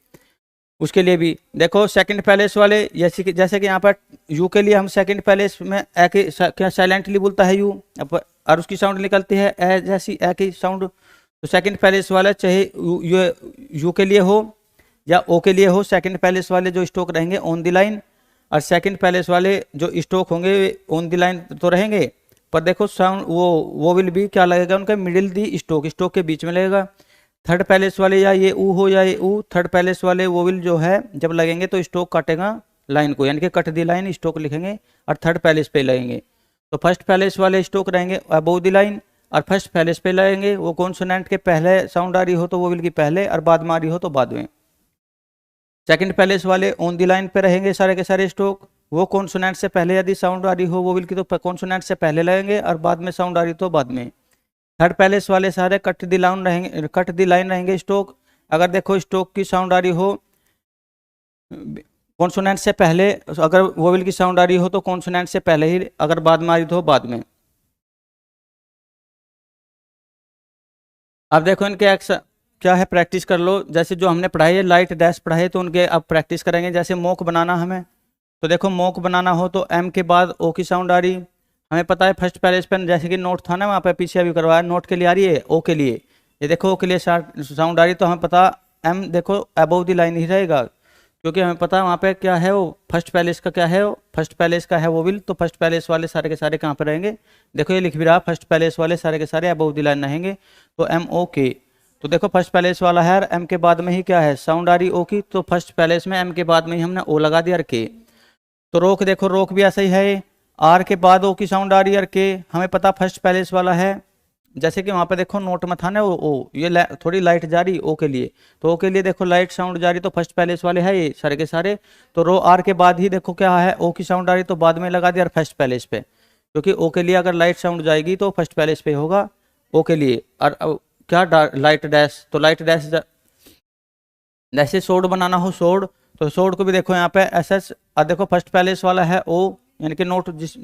उसके लिए भी। देखो सेकंड पैलेस वाले जैसे कि यहाँ पर यू के लिए हम सेकंड पैलेस में क्या साइलेंटली बोलता है यू और उसकी साउंड निकलती है ए जैसी ए की साउंड, तो सेकंड पैलेस वाला चाहे यू के लिए हो या ओ के लिए हो, सेकंड पैलेस वाले जो स्ट्रोक रहेंगे ऑन द लाइन और सेकंड पैलेस वाले जो स्ट्रोक होंगे ऑन द लाइन तो रहेंगे, पर देखो साउंड वो विल भी क्या लगेगा उनका, मिडिल दी स्टोक, स्टोक के बीच में लगेगा। थर्ड पैलेस वाले या ये ऊ हो या ये ऊ, थर्ड पैलेस वाले वो विल जो है जब लगेंगे तो स्टोक काटेगा लाइन को, यानी कि कट दी लाइन स्टोक लिखेंगे और थर्ड पैलेस पे लगेंगे। तो फर्स्ट पैलेस वाले स्टोक रहेंगे अबोव द लाइन और फर्स्ट पैलेस पे लगेंगे। वो कॉन्सोनेंट के पहले साउंड आ रही हो तो वो विल की पहले और बाद में आ रही हो तो बाद में। सेकंड पैलेस वाले ऑन द लाइन पे रहेंगे सारे के सारे स्टोक। वो कॉन्सोनेंट से पहले यदि साउंड आ रही हो वो विल की तो कॉन्सोनेंट से पहले लगेंगे और बाद में साउंड आ रही तो बाद में। थर्ड पैलेस वाले सारे कट दी लाइन रहेंगे, कट दी लाइन रहेंगे स्टोक। अगर देखो स्टोक की साउंड आ रही हो कॉन्सोनेंट से पहले, अगर वोवेल की साउंड आ रही हो तो कॉन्सोनेंट से पहले ही, अगर बाद में आ रही तो बाद में। अब देखो इनके क्या है, प्रैक्टिस कर लो। जैसे जो हमने पढ़ाई है लाइट डैश पढ़ाई तो उनके अब प्रैक्टिस करेंगे। जैसे मोक बनाना हमें, तो देखो मोक बनाना हो तो एम के बाद ओ की साउंड आ रही, हमें पता है फर्स्ट पैलेस पे जैसे कि नोट था ना वहाँ पे पीछे अभी करवाया, नोट के लिए आ रही है ओ के लिए, ये देखो ओ के लिए साउंड आ रही तो हमें पता एम देखो अबोव द लाइन ही रहेगा, क्योंकि हमें पता है वहाँ पे क्या है, वो फर्स्ट पैलेस का क्या है, वो फर्स्ट पैलेस का है वो विल, तो फर्स्ट पैलेस वाले सारे के सारे कहाँ पे रहेंगे, देखो ये लिख भी रहा फर्स्ट पैलेस वाले सारे के सारे अबोव द लाइन रहेंगे, तो एम ओ के। तो देखो फर्स्ट पैलेस वाला है और एम के बाद में ही क्या है साउंड आ रही ओ की, तो फर्स्ट पैलेस में एम के बाद में ही हमने ओ लगा दिया और के। तो रोक देखो रोक भी ऐसा ही है, आर के बाद ओ की साउंड आ रही है और के, हमें पता फर्स्ट पैलेस वाला है। जैसे कि वहाँ पे देखो नोट में था ना वो ओ, ये थोड़ी लाइट जा रही ओ के लिए, तो ओ के लिए देखो लाइट साउंड जा रही तो फर्स्ट पैलेस वाले है ये सारे के सारे। तो रो आर के बाद ही देखो क्या है ओ की साउंड आ रही तो बाद में लगा दिया फर्स्ट पैलेस पे, क्योंकि ओ के लिए अगर लाइट साउंड जाएगी तो फर्स्ट पैलेस पे होगा ओ के लिए। और क्या लाइट डैश, तो लाइट डैश जैसे सोड बनाना हो सोड, तो सोड को भी देखो यहाँ पे एस एच, और देखो फर्स्ट पैलेस वाला है ओ, यानी कि नोट जिस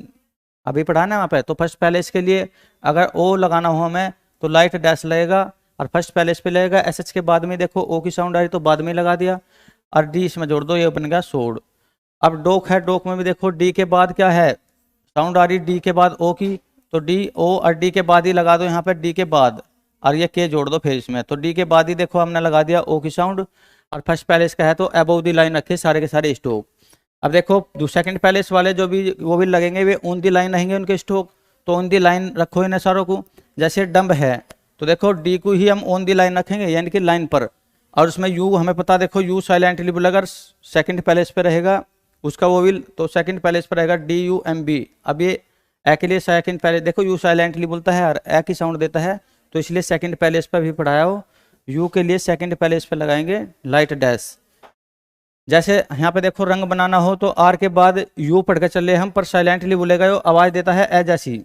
अभी पढ़ा ना वहाँ पे, तो फर्स्ट पैलेस के लिए अगर ओ लगाना हो हमें तो लाइट डैश लगेगा और फर्स्ट पैलेस पे लगेगा। एस एच के बाद में देखो ओ की साउंड आ रही तो बाद में लगा दिया और डी इसमें जोड़ दो, ये बन गया सोड। अब डोक है, डोक में भी देखो डी के बाद क्या है साउंड आ रही, डी के बाद ओ की, तो डी ओ और डी के बाद ही लगा दो यहाँ पे डी के बाद, और ये के जोड़ दो फिर इसमें, तो डी के बाद ही देखो हमने लगा दिया ओ की साउंड। और फर्स्ट पैलेस का है तो अबोव द लाइन रखे सारे के सारे स्टोक। अब देखो सेकंड पैलेस वाले जो भी वो भी लगेंगे वे ऑन द लाइन रहेंगे उनके स्टोक, तो ऑन द लाइन रखो इन्हें सारों को। जैसे डम्ब है तो देखो डी को ही हम ऑन द लाइन रखेंगे यानी कि लाइन पर, और उसमें यू हमें पता देखो यू साइलेंटली अगर सेकंड पैलेस पे रहेगा उसका वो विल, तो सेकंड पैलेस पर रहेगा डी यू एम बी। अब ये ए के लिए सेकंड पैलेस देखो यू साइलेंटली बोलता है और ए की साउंड देता है, तो इसलिए सेकंड पैलेस पर भी पढ़ाया हो, यू के लिए सेकंड पैलेस पे लगाएंगे लाइट डैश। जैसे यहाँ पे देखो रंग बनाना हो तो आर के बाद यू पढ़ के चले हम, पर साइलेंटली बोलेगा वो आवाज देता है ए जैसी,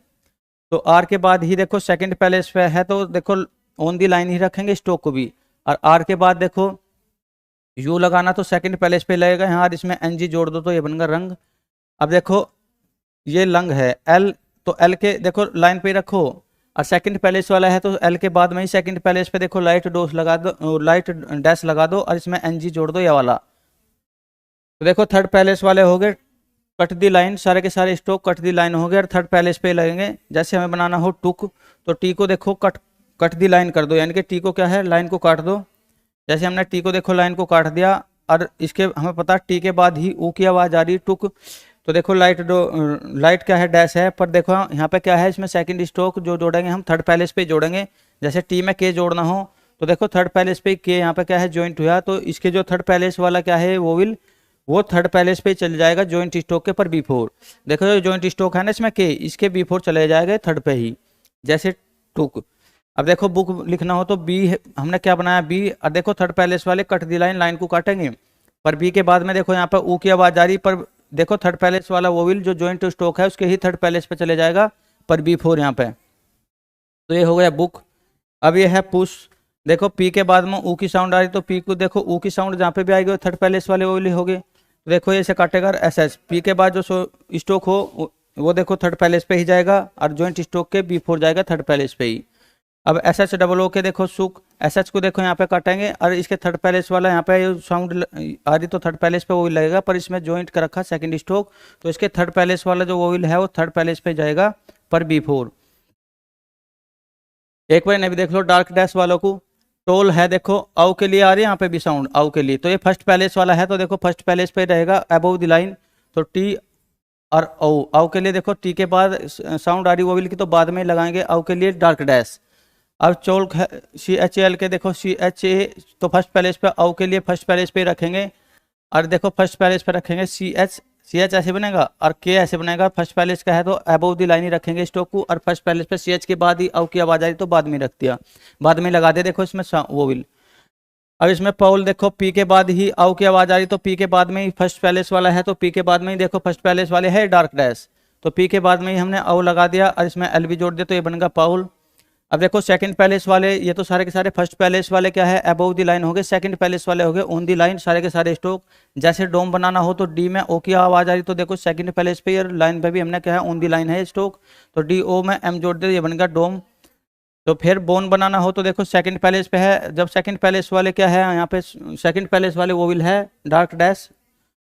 तो आर के बाद ही देखो सेकंड पैलेस पे है तो देखो ऑन दी लाइन ही रखेंगे स्टोक को भी। और आर के बाद देखो यू लगाना तो सेकंड पैलेस पे लगेगा यहाँ, इसमें एन जी जोड़ दो तो ये बनेगा रंग। अब देखो ये लंग है एल, तो एल के देखो लाइन पे रखो, और सेकंड पैलेस वाला है तो एल के बाद में ही सेकंड पैलेस पे देखो लाइट डोस लगा दो, लाइट डैश लगा दो और इसमें एन जी जोड़ दो ये वाला। तो देखो थर्ड पैलेस वाले हो गए कट दी लाइन, सारे के सारे स्टोक कट दी लाइन हो गए और थर्ड पैलेस पे लगेंगे। जैसे हमें बनाना हो टुक, तो टी को देखो कट दी लाइन कर दो, यानी कि टी को क्या है लाइन को काट दो। जैसे हमने टी को देखो लाइन को काट दिया और इसके हमें पता टी के बाद ही ऊ की आवाज आ रही टुक, तो देखो लाइट क्या है डैश है, पर देखो यहाँ पे क्या है इसमें सेकंड स्टोक जो जोड़ेंगे हम थर्ड पैलेस पे जोड़ेंगे। जैसे टी में के जोड़ना हो तो देखो थर्ड पैलेस पे के यहाँ पे क्या है ज्वाइंट हुआ, तो इसके जो थर्ड पैलेस वाला क्या है वो थर्ड पैलेस पे चल जाएगा ज्वाइंट स्टोक के पर B4। देखो जो ज्वाइंट स्टोक है ना इसमें के, इसके B4 चले जाएगा थर्ड पे ही, जैसे टुक। अब देखो बुक लिखना हो तो बी हमने क्या बनाया बी, और देखो थर्ड पैलेस वाले कट दी लाइन को काटेंगे, पर बी के बाद में देखो यहाँ पर ऊ की आवाज आ रही, पर देखो थर्ड पैलेस वाला वो विल जो ज्वाइंट स्टोक है उसके ही थर्ड पैलेस पे चले जाएगा पर B4 यहाँ पे। तो ये हो गया बुक। अब ये है पुश, देखो पी के बाद में ऊ की साउंड आ रही तो पी को देखो ऊ की साउंड जहाँ पे भी आएगी थर्ड पैलेस वाले वो विल हो गए, तो देखो ये से काटेगा एस एच, पी के बाद जो स्टोक हो वो देखो थर्ड पैलेस पे ही जाएगा और ज्वाइंट स्टोक के B4 जाएगा थर्ड पैलेस पे ही। अब एस एच डबल ओ के देखो सुख, एस एच को देखो यहाँ पे काटेंगे और इसके थर्ड पैलेस वाला यहाँ पे साउंड आ रही तो थर्ड पैलेस पे वो विल लगेगा, पर इसमें ज्वाइंट कर रखा सेकंड स्टोक, तो इसके थर्ड पैलेस वाला जो वो विल है वो थर्ड पैलेस पे जाएगा पर B4। एक बार नहीं देख लो डार्क डैश वालों को, टोल है देखो आउ के लिए आ रही है यहाँ पे भी साउंड आउ के लिए, तो ये फर्स्ट पैलेस वाला है तो देखो फर्स्ट पैलेस पे रहेगा अबोव द लाइन, तो टी और औ औ के लिए देखो टी के बाद साउंड आ रही वोवेल की तो बाद में लगाएंगे, औ के लिए डार्क डैश। अब चोल सी एच एल के देखो सी एच ए तो फर्स्ट पैलेस पे, औ के लिए फर्स्ट पैलेस पे रखेंगे। और देखो फर्स्ट पैलेस पे रखेंगे सी एच ऐसे बनेगा और के ऐसे बनेगा। फर्स्ट पैलेस का है तो अबव द लाइन ही रखेंगे स्टोक को, और फर्स्ट पैलेस पे सी एच के बाद ही औ की आवाज आ रही तो बाद में रख दिया, बाद में लगा दिया। देखो इसमें वोवेल। अब इसमें पाउल देखो पी के बाद ही औ की आवाज आ रही तो पी के बाद में ही फर्स्ट पैलेस वाला है तो पी के बाद में ही देखो फर्स्ट पैलेस वाले है डार्क डैश, तो पी के बाद में ही हमने औ लगा दिया और इसमें एल भी जोड़ दिया तो ये बनेगा पाउल। अब देखो सेकंड पैलेस वाले, ये तो सारे के सारे फर्स्ट पैलेस वाले क्या है अबव द लाइन हो गए, सेकंड पैलेस वाले हो गए ऑन द लाइन, सारे के सारे स्टोक। जैसे डोम बनाना हो तो डी में ओ की आवाज आ रही तो देखो सेकंड पैलेस पे और लाइन पे भी हमने क्या है ऑन द लाइन है स्टोक, तो डी ओ में एम जोड़ दिया, ये बनेगा डोम। तो फिर बोन बनाना हो तो देखो सेकंड पैलेस पे है, जब सेकंड पैलेस वाले क्या है यहाँ पे सेकंड पैलेस वाले वोविल है डार्क डैश,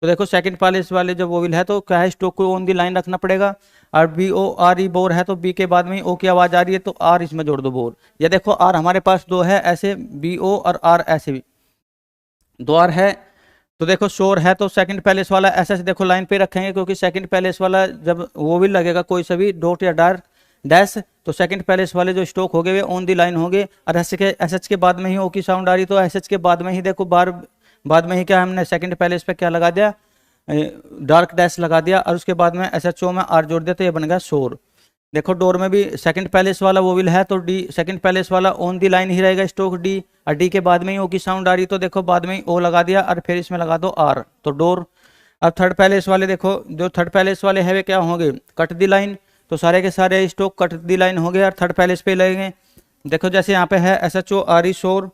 तो देखो सेकंड पैलेस वाले जब वोविल है तो क्या है स्टोक को ऑन दी लाइन रखना पड़ेगा। और B O R E bore है तो बी के बाद में ओ की आवाज आ रही है तो आर इसमें जोड़ दो बोर। ये देखो आर हमारे पास दो है ऐसे, बी ओ और आर ऐसे भी दो आर है। तो देखो शोर है तो सेकंड पैलेस वाला ऐसे ऐसे देखो लाइन पे रखेंगे, क्योंकि सेकंड पैलेस वाला जब वो भी लगेगा कोई सा भी डॉट या डार्क डैश तो सेकंड पैलेस वाले जो स्टोक हो गए वे ऑन दी लाइन हो गए। और एस एच के बाद में ही ओ की साउंड आ रही तो एस एच के बाद में ही देखो बाद में ही क्या हमने सेकंड पैलेस पे क्या लगा दिया डार्क डैश लगा दिया, और उसके बाद में एस एच ओ में आर जोड़ दिया तो ये बन गया शोर। देखो डोर में भी सेकंड पैलेस वाला वो विल है तो डी सेकंड पैलेस वाला ऑन दी लाइन ही रहेगा स्टोक डी, और डी के बाद में ही ओ की साउंड आ रही तो देखो बाद में ही ओ लगा दिया और फिर इसमें लगा दो आर तो डोर। अब थर्ड पैलेस वाले देखो, जो थर्ड पैलेस वाले है वे क्या होंगे कट दी लाइन, तो सारे के सारे स्टोक कट दी लाइन हो गए और थर्ड पैलेस पे लगेंगे। देखो जैसे यहाँ पे है S H O R E shore,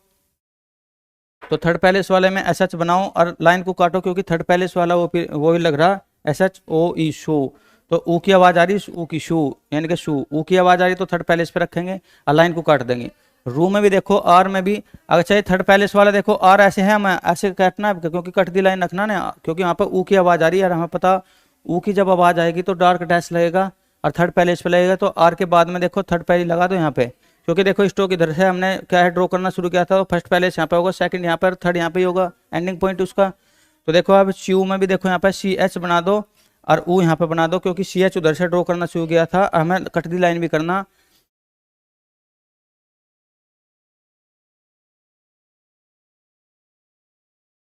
तो थर्ड पैलेस वाले में एस एच बनाओ और लाइन को काटो, क्योंकि थर्ड पैलेस वाला वो भी लग रहा एस एच ओ ई शो, तो ऊ की आवाज आ रही ऊ की शू यानी कि शू, ऊ की आवाज आ रही तो थर्ड पैलेस पे रखेंगे और लाइन को काट देंगे। रू में भी देखो आर में भी अगर चाहे थर्ड पैलेस वाला देखो आर ऐसे है हमें ऐसे काटना है क्योंकि कट दी लाइन रखना ना, क्योंकि यहाँ पर ऊ की आवाज आ रही है और हमें पता ऊ की जब आवाज आएगी तो डार्क डैश लगेगा और थर्ड पैलेस पे लगेगा, तो आर के बाद में देखो थर्ड पैलेस लगा दो यहाँ पे, क्योंकि देखो स्टोक इधर से हमने क्या है ड्रॉ करना शुरू किया था, तो फर्स्ट पैलेस यहाँ पे होगा, सेकंड यहाँ पर, थर्ड यहाँ पे होगा एंडिंग पॉइंट उसका। तो देखो अब सी में भी देखो यहाँ पे सी एच बना दो और ऊ यहाँ पे बना दो, क्योंकि सी एच उधर से ड्रॉ करना शुरू किया था, हमें कट दी लाइन भी करना।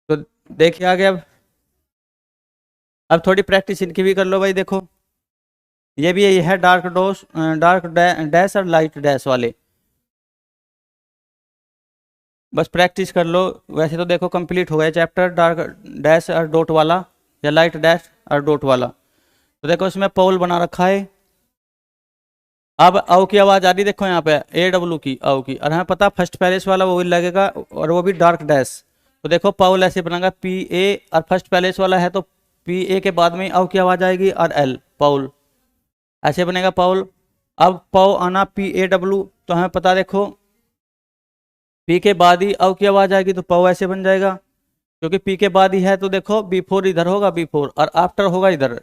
तो देखिए आगे अब थोड़ी प्रैक्टिस इनकी भी कर लो भाई। देखो ये भी यही है डार्क डैश और लाइट डैश वाले, बस प्रैक्टिस कर लो। वैसे तो देखो कंप्लीट हो गया चैप्टर डार्क डैश और डॉट वाला या लाइट डैश और डॉट वाला। तो देखो इसमें पोल बना रखा है। अब औ की आवाज आ रही देखो यहाँ पे ए डब्ल्यू की औ की, और हमें पता फर्स्ट पैलेस वाला वो भी लगेगा और वो भी डार्क डैश, तो देखो पाउल ऐसे बनेगा पी ए और फर्स्ट पैलेस वाला है तो पी ए के बाद में औ की आवाज आएगी और एल पाउल ऐसे बनेगा पाउल। अब पाउ आना पी ए डब्ल्यू तो हमें पता देखो पी के बाद ही औ की आवाज आएगी तो पाउ ऐसे बन जाएगा, क्योंकि पी के बाद ही है तो देखो बिफोर इधर होगा बिफोर और आफ्टर होगा इधर,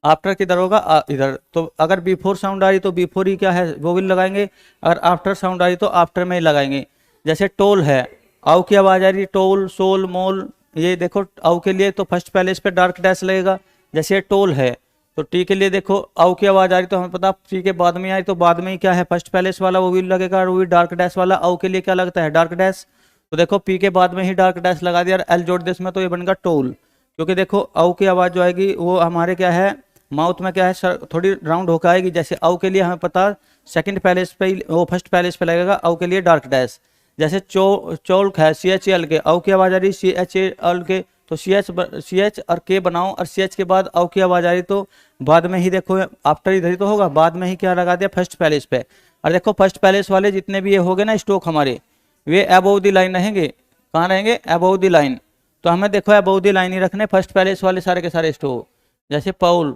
आफ्टर किधर होगा इधर, तो अगर बिफोर साउंड आ रही तो बिफोर ही क्या है वो भी लगाएंगे, अगर आफ्टर साउंड आ रही तो आफ्टर में ही लगाएंगे। जैसे टोल है आउ की आवाज आ रही टोल सोल मोल, ये देखो आउ के लिए तो फर्स्ट पैलेस पे डार्क डैश लगेगा। जैसे टोल है तो टी के लिए देखो आउ की आवाज आ रही तो हमें पता टी के बाद में आई तो बाद में ही क्या है फर्स्ट पैलेस वाला वो भी लगेगा और वो भी डार्क डैश वाला, आउ के लिए क्या लगता है डार्क डैश, तो देखो पी के बाद में ही डार्क डैश लगा दिया और एल जोड़ दिया इसमें तो ये बनेगा टोल, क्योंकि देखो आउ की आवाज जो आएगी वो हमारे क्या है माउथ में क्या है सर थोड़ी राउंड होकर आएगी। जैसे आउ के लिए हमें पता सेकंड पैलेस पे वो फर्स्ट पैलेस पे लगेगा आउ के लिए डार्क डैश। जैसे चौल है सी एच एल के आउ की आवाज आ रही सी एच एल के तो सी एच और के बनाओ और सी एच के बाद आउ की आवाज आ रही तो बाद में ही देखो आफ्टर इधर ही तो होगा, बाद में ही क्या लगा दिया फर्स्ट पैलेस पे। और देखो फर्स्ट पैलेस वाले जितने भी ये हो गए ना स्टोक हमारे वे अबव द लाइन रहेंगे, कहाँ रहेंगे अबव द लाइन, तो हमें देखो अबव द लाइन ही रखने फर्स्ट पैलेस वाले सारे के सारे स्टोक। जैसे पाउल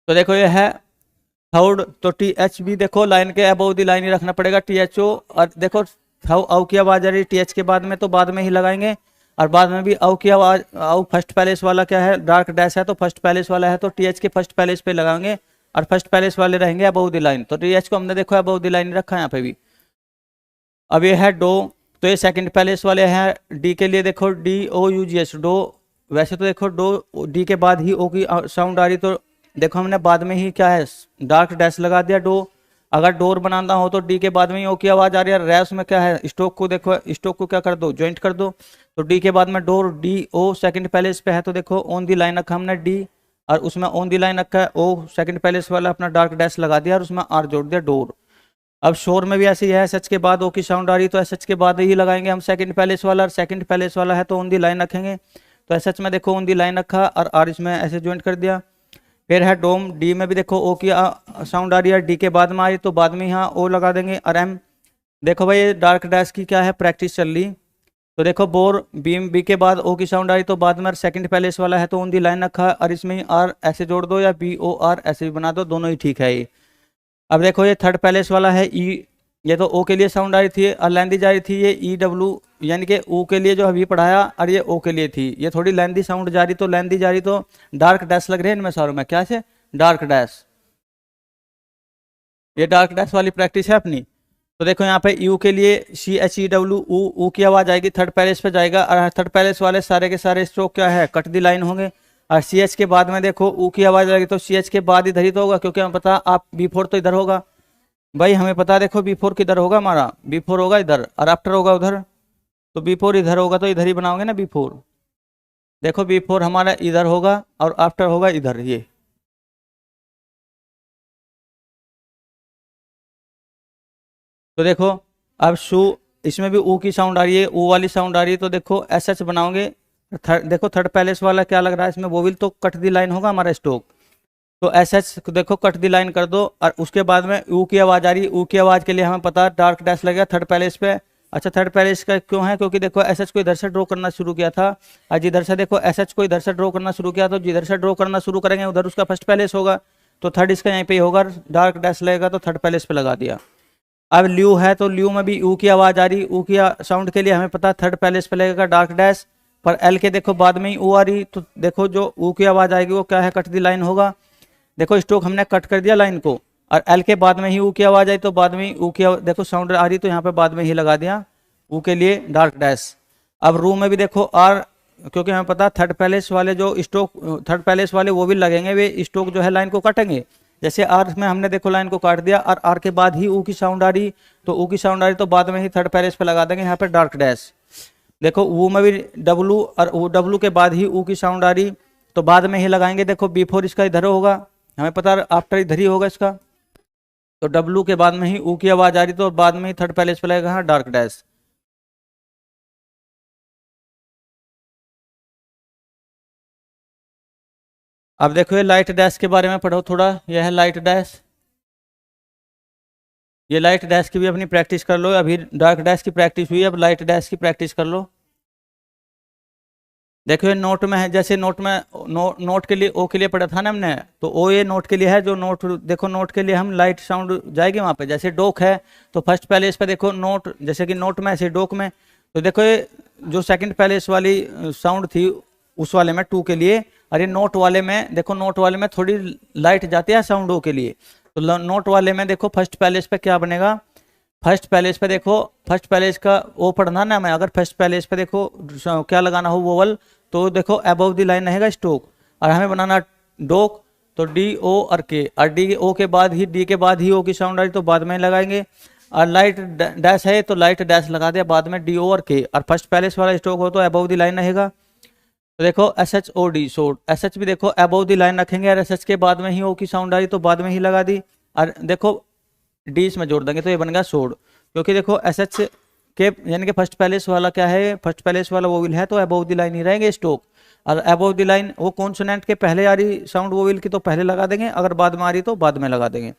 तो देखो ये है थर्ड तो टी एच भी देखो लाइन के अबव द लाइन ही रखना पड़ेगा टी एच ओ, और देखो आउ की आवाज आ रही टी एच के बाद में तो बाद में ही लगाएंगे, और बाद में भी आउ की आवाज आउ फर्स्ट पैलेस वाला क्या है डार्क डैश है तो फर्स्ट पैलेस वाला है तो टी एच के फर्स्ट पैलेस पे लगाएंगे और फर्स्ट पैलेस वाले रहेंगे अबव द लाइन, तो टी एच को हमने देखो अबव द लाइन रखा है यहाँ पे भी। अब ये है डो तो ये सेकंड पैलेस वाले हैं, डी के लिए देखो D O U G S dough वैसे तो देखो डो डी के बाद ही ओ की साउंड आ रही, तो देखो हमने बाद में ही क्या है डार्क डैश लगा दिया डो। अगर डोर बनाना हो तो डी के बाद में ही ओ की आवाज आ रही है। रैस में क्या है स्टोक को देखो, स्टोक को क्या कर दो ज्वाइंट कर दो, तो डी के बाद में door D O second place पे है, तो देखो ऑन दी लाइन रखा हमने डी और उसमें ऑन दी लाइन रखा है ओ सेकंड पैलेस वाला अपना डार्क डैश लगा दिया और उसमें आर जोड़ दिया डोर। अब शोर में भी ऐसे ही है, एस एच के बाद ओ की साउंड आ रही तो एस एच के बाद ही लगाएंगे हम सेकंड पैलेस वाला, और सेकंड पैलेस वाला है तो ऑन दी लाइन रखेंगे, तो एस एच में देखो ऑन दी लाइन रखा और आर इसमें ऐसे ज्वाइंट कर दिया। फिर है डोम, डी में भी देखो ओ की साउंड आ रही है, डी के बाद में आ रही तो बाद में यहाँ ओ लगा देंगे। और एम देखो भाई ये डार्क डैश की क्या है प्रैक्टिस चल रही, तो देखो बोर बीम बी के बाद ओ की साउंड आ रही तो बाद में सेकंड पैलेस वाला है तो ऑन दी लाइन रखा और इसमें आर ऐसे जोड़ दो या बी ओ आर ऐसे भी बना दो, दोनों ही ठीक है ये। अब देखो ये थर्ड पैलेस वाला है ई, ये तो ओ के लिए साउंड आ रही थी और लेंदी जा रही थी, ये ई डब्ल्यू यानी कि ओ के लिए जो अभी पढ़ाया और ये ओ के लिए थी, ये थोड़ी लेंदी साउंड जा रही तो लेंदी जा रही तो डार्क डैश लग रहे हैं इनमें सारों में, क्या से डार्क डैश, ये डार्क डैश वाली प्रैक्टिस है अपनी। तो देखो यहाँ पे यू के लिए सी एच ई डब्ल्यू ऊ की आवाज आएगी, थर्ड पैलेस पे जाएगा और थर्ड पैलेस वाले सारे के सारे स्ट्रोक क्या है कट दी लाइन होंगे। और सी एच के बाद में देखो ऊ की आवाज आएगी तो सी एच के बाद इधर ही तो होगा, क्योंकि हमें पता आप बी फोर तो इधर होगा भाई, हमें पता है देखो बी फोर किधर होगा, हमारा बी फोर होगा इधर और आफ्टर होगा उधर, तो बी फोर इधर होगा तो इधर ही बनाओगे ना बी फोर। देखो बी फोर हमारा इधर होगा और आफ्टर होगा इधर, ये तो देखो अब शू इसमें भी ऊ की साउंड आ रही है, ऊ वाली साउंड आ रही है, तो देखो एस एच बनाओगे। देखो थर्ड पैलेस वाला क्या लग रहा है इसमें, वोविल तो कट दी लाइन होगा हमारा स्टोक, तो एस एच देखो कट दी लाइन कर दो और उसके बाद में ऊ की आवाज आ रही है, ऊ की आवाज के लिए हमें पता है डार्क डैश लगेगा थर्ड पैलेस पे। अच्छा थर्ड पैलेस का क्यों है, क्योंकि देखो एस एच को इधर से ड्रॉ करना शुरू किया था और जिधर से देखो एस एच को इधर से ड्रॉ करना शुरू किया, तो जिधर से ड्रॉ करना शुरू करेंगे उधर उसका फर्स्ट पैलेस होगा, तो थर्ड इसका यहीं पे ही होगा, डार्क डैश लगेगा तो थर्ड पैलेस पे लगा दिया। अब ल्यू है तो ल्यू में भी यू की आवाज आ रही, ऊ की साउंड के लिए हमें पता थर्ड पैलेस पे लगेगा डार्क डैश, पर एल के देखो बाद में ही ऊ आ रही, तो देखो जो ऊ की आवाज आएगी वो क्या है कट दी लाइन होगा। देखो स्ट्रोक हमने कट कर दिया लाइन को और एल के बाद में ही ऊ की आवाज आई तो बाद में ऊ की देखो साउंड आ रही तो यहाँ पे बाद में ही लगा दिया ऊ के लिए डार्क डैश। अब रू में भी देखो आर, क्योंकि हमें पता थर्ड पैलेस वाले जो स्ट्रोक थर्ड पैलेस वाले वो भी लगेंगे, वे स्ट्रोक जो है लाइन को काटेंगे, जैसे आर में हमने देखो लाइन को काट दिया और आर के बाद ही ऊ की साउंड आ रही, तो ऊ की साउंड आ रही तो बाद में ही थर्ड पैलेस पे लगा देंगे यहाँ पे डार्क डैश। देखो ऊ में भी डब्लू और ऊ डब्लू के बाद ही ऊ की साउंड आ रही तो बाद में ही लगाएंगे, देखो बी फोर इसका इधर होगा, हमें पता आफ्टर इधर ही होगा इसका, तो डब्लू के बाद में ही ऊ की आवाज आ रही तो बाद में ही थर्ड पैलेस पे लगेगा डार्क डैश। अब देखो ये लाइट डैश के बारे में पढ़ो थोड़ा, यह है लाइट डैश, ये लाइट डैश की भी अपनी प्रैक्टिस कर लो, अभी डार्क डैश की प्रैक्टिस हुई, अब लाइट डैश की प्रैक्टिस कर लो। देखो ये नोट में है, जैसे नोट में नोट के लिए ओ के लिए पढ़ा था ना हमने, तो ओ ये नोट के लिए है, जो नोट देखो नोट के लिए हम लाइट साउंड जाएगी वहां पे, जैसे डोक है तो फर्स्ट पैलेस पे देखो नोट, जैसे कि नोट में ऐसे डोक में, तो देखो ये जो सेकंड पैलेस वाली साउंड थी उस वाले में टू के लिए, और ये नोट वाले में देखो नोट वाले में थोड़ी लाइट जाती है साउंड ओ के लिए, तो नोट वाले में देखो फर्स्ट पैलेस पे क्या बनेगा, फर्स्ट पैलेस पे देखो फर्स्ट पैलेस का ओ पढ़ना ना, मैं अगर फर्स्ट पैलेस पे देखो क्या लगाना हो वोवल, तो देखो अबव द लाइन रहेगा स्टोक, और हमें बनाना डोक, तो डी ओ और के, और डी ओ के बाद ही डी के बाद ही ओ की साउंड आ रही तो बाद में लगाएंगे, और लाइट डैश है तो लाइट डैश लगा दिया बाद में डी ओ और के, और फर्स्ट पैलेस वाला स्टोक हो तो अबव द लाइन रहेगा, तो देखो एस एच ओ डी सोड, एस एच भी देखो अबव द लाइन रखेंगे और एस एच के बाद में ही ओ की साउंड आ रही तो बाद में ही लगा दी, और देखो डी इसमें जोड़ देंगे तो ये बन गया सोड, क्योंकि देखो एस एच के यानी कि फर्स्ट पैलेस वाला क्या है, फर्स्ट पैलेस वाला वोविल है तो अबव द लाइन ही रहेंगे स्टोक, और अबव द लाइन वो कॉन्सोनेंट के पहले आ रही साउंड वोविल की तो पहले लगा देंगे, अगर बाद में आ रही तो बाद में लगा देंगे।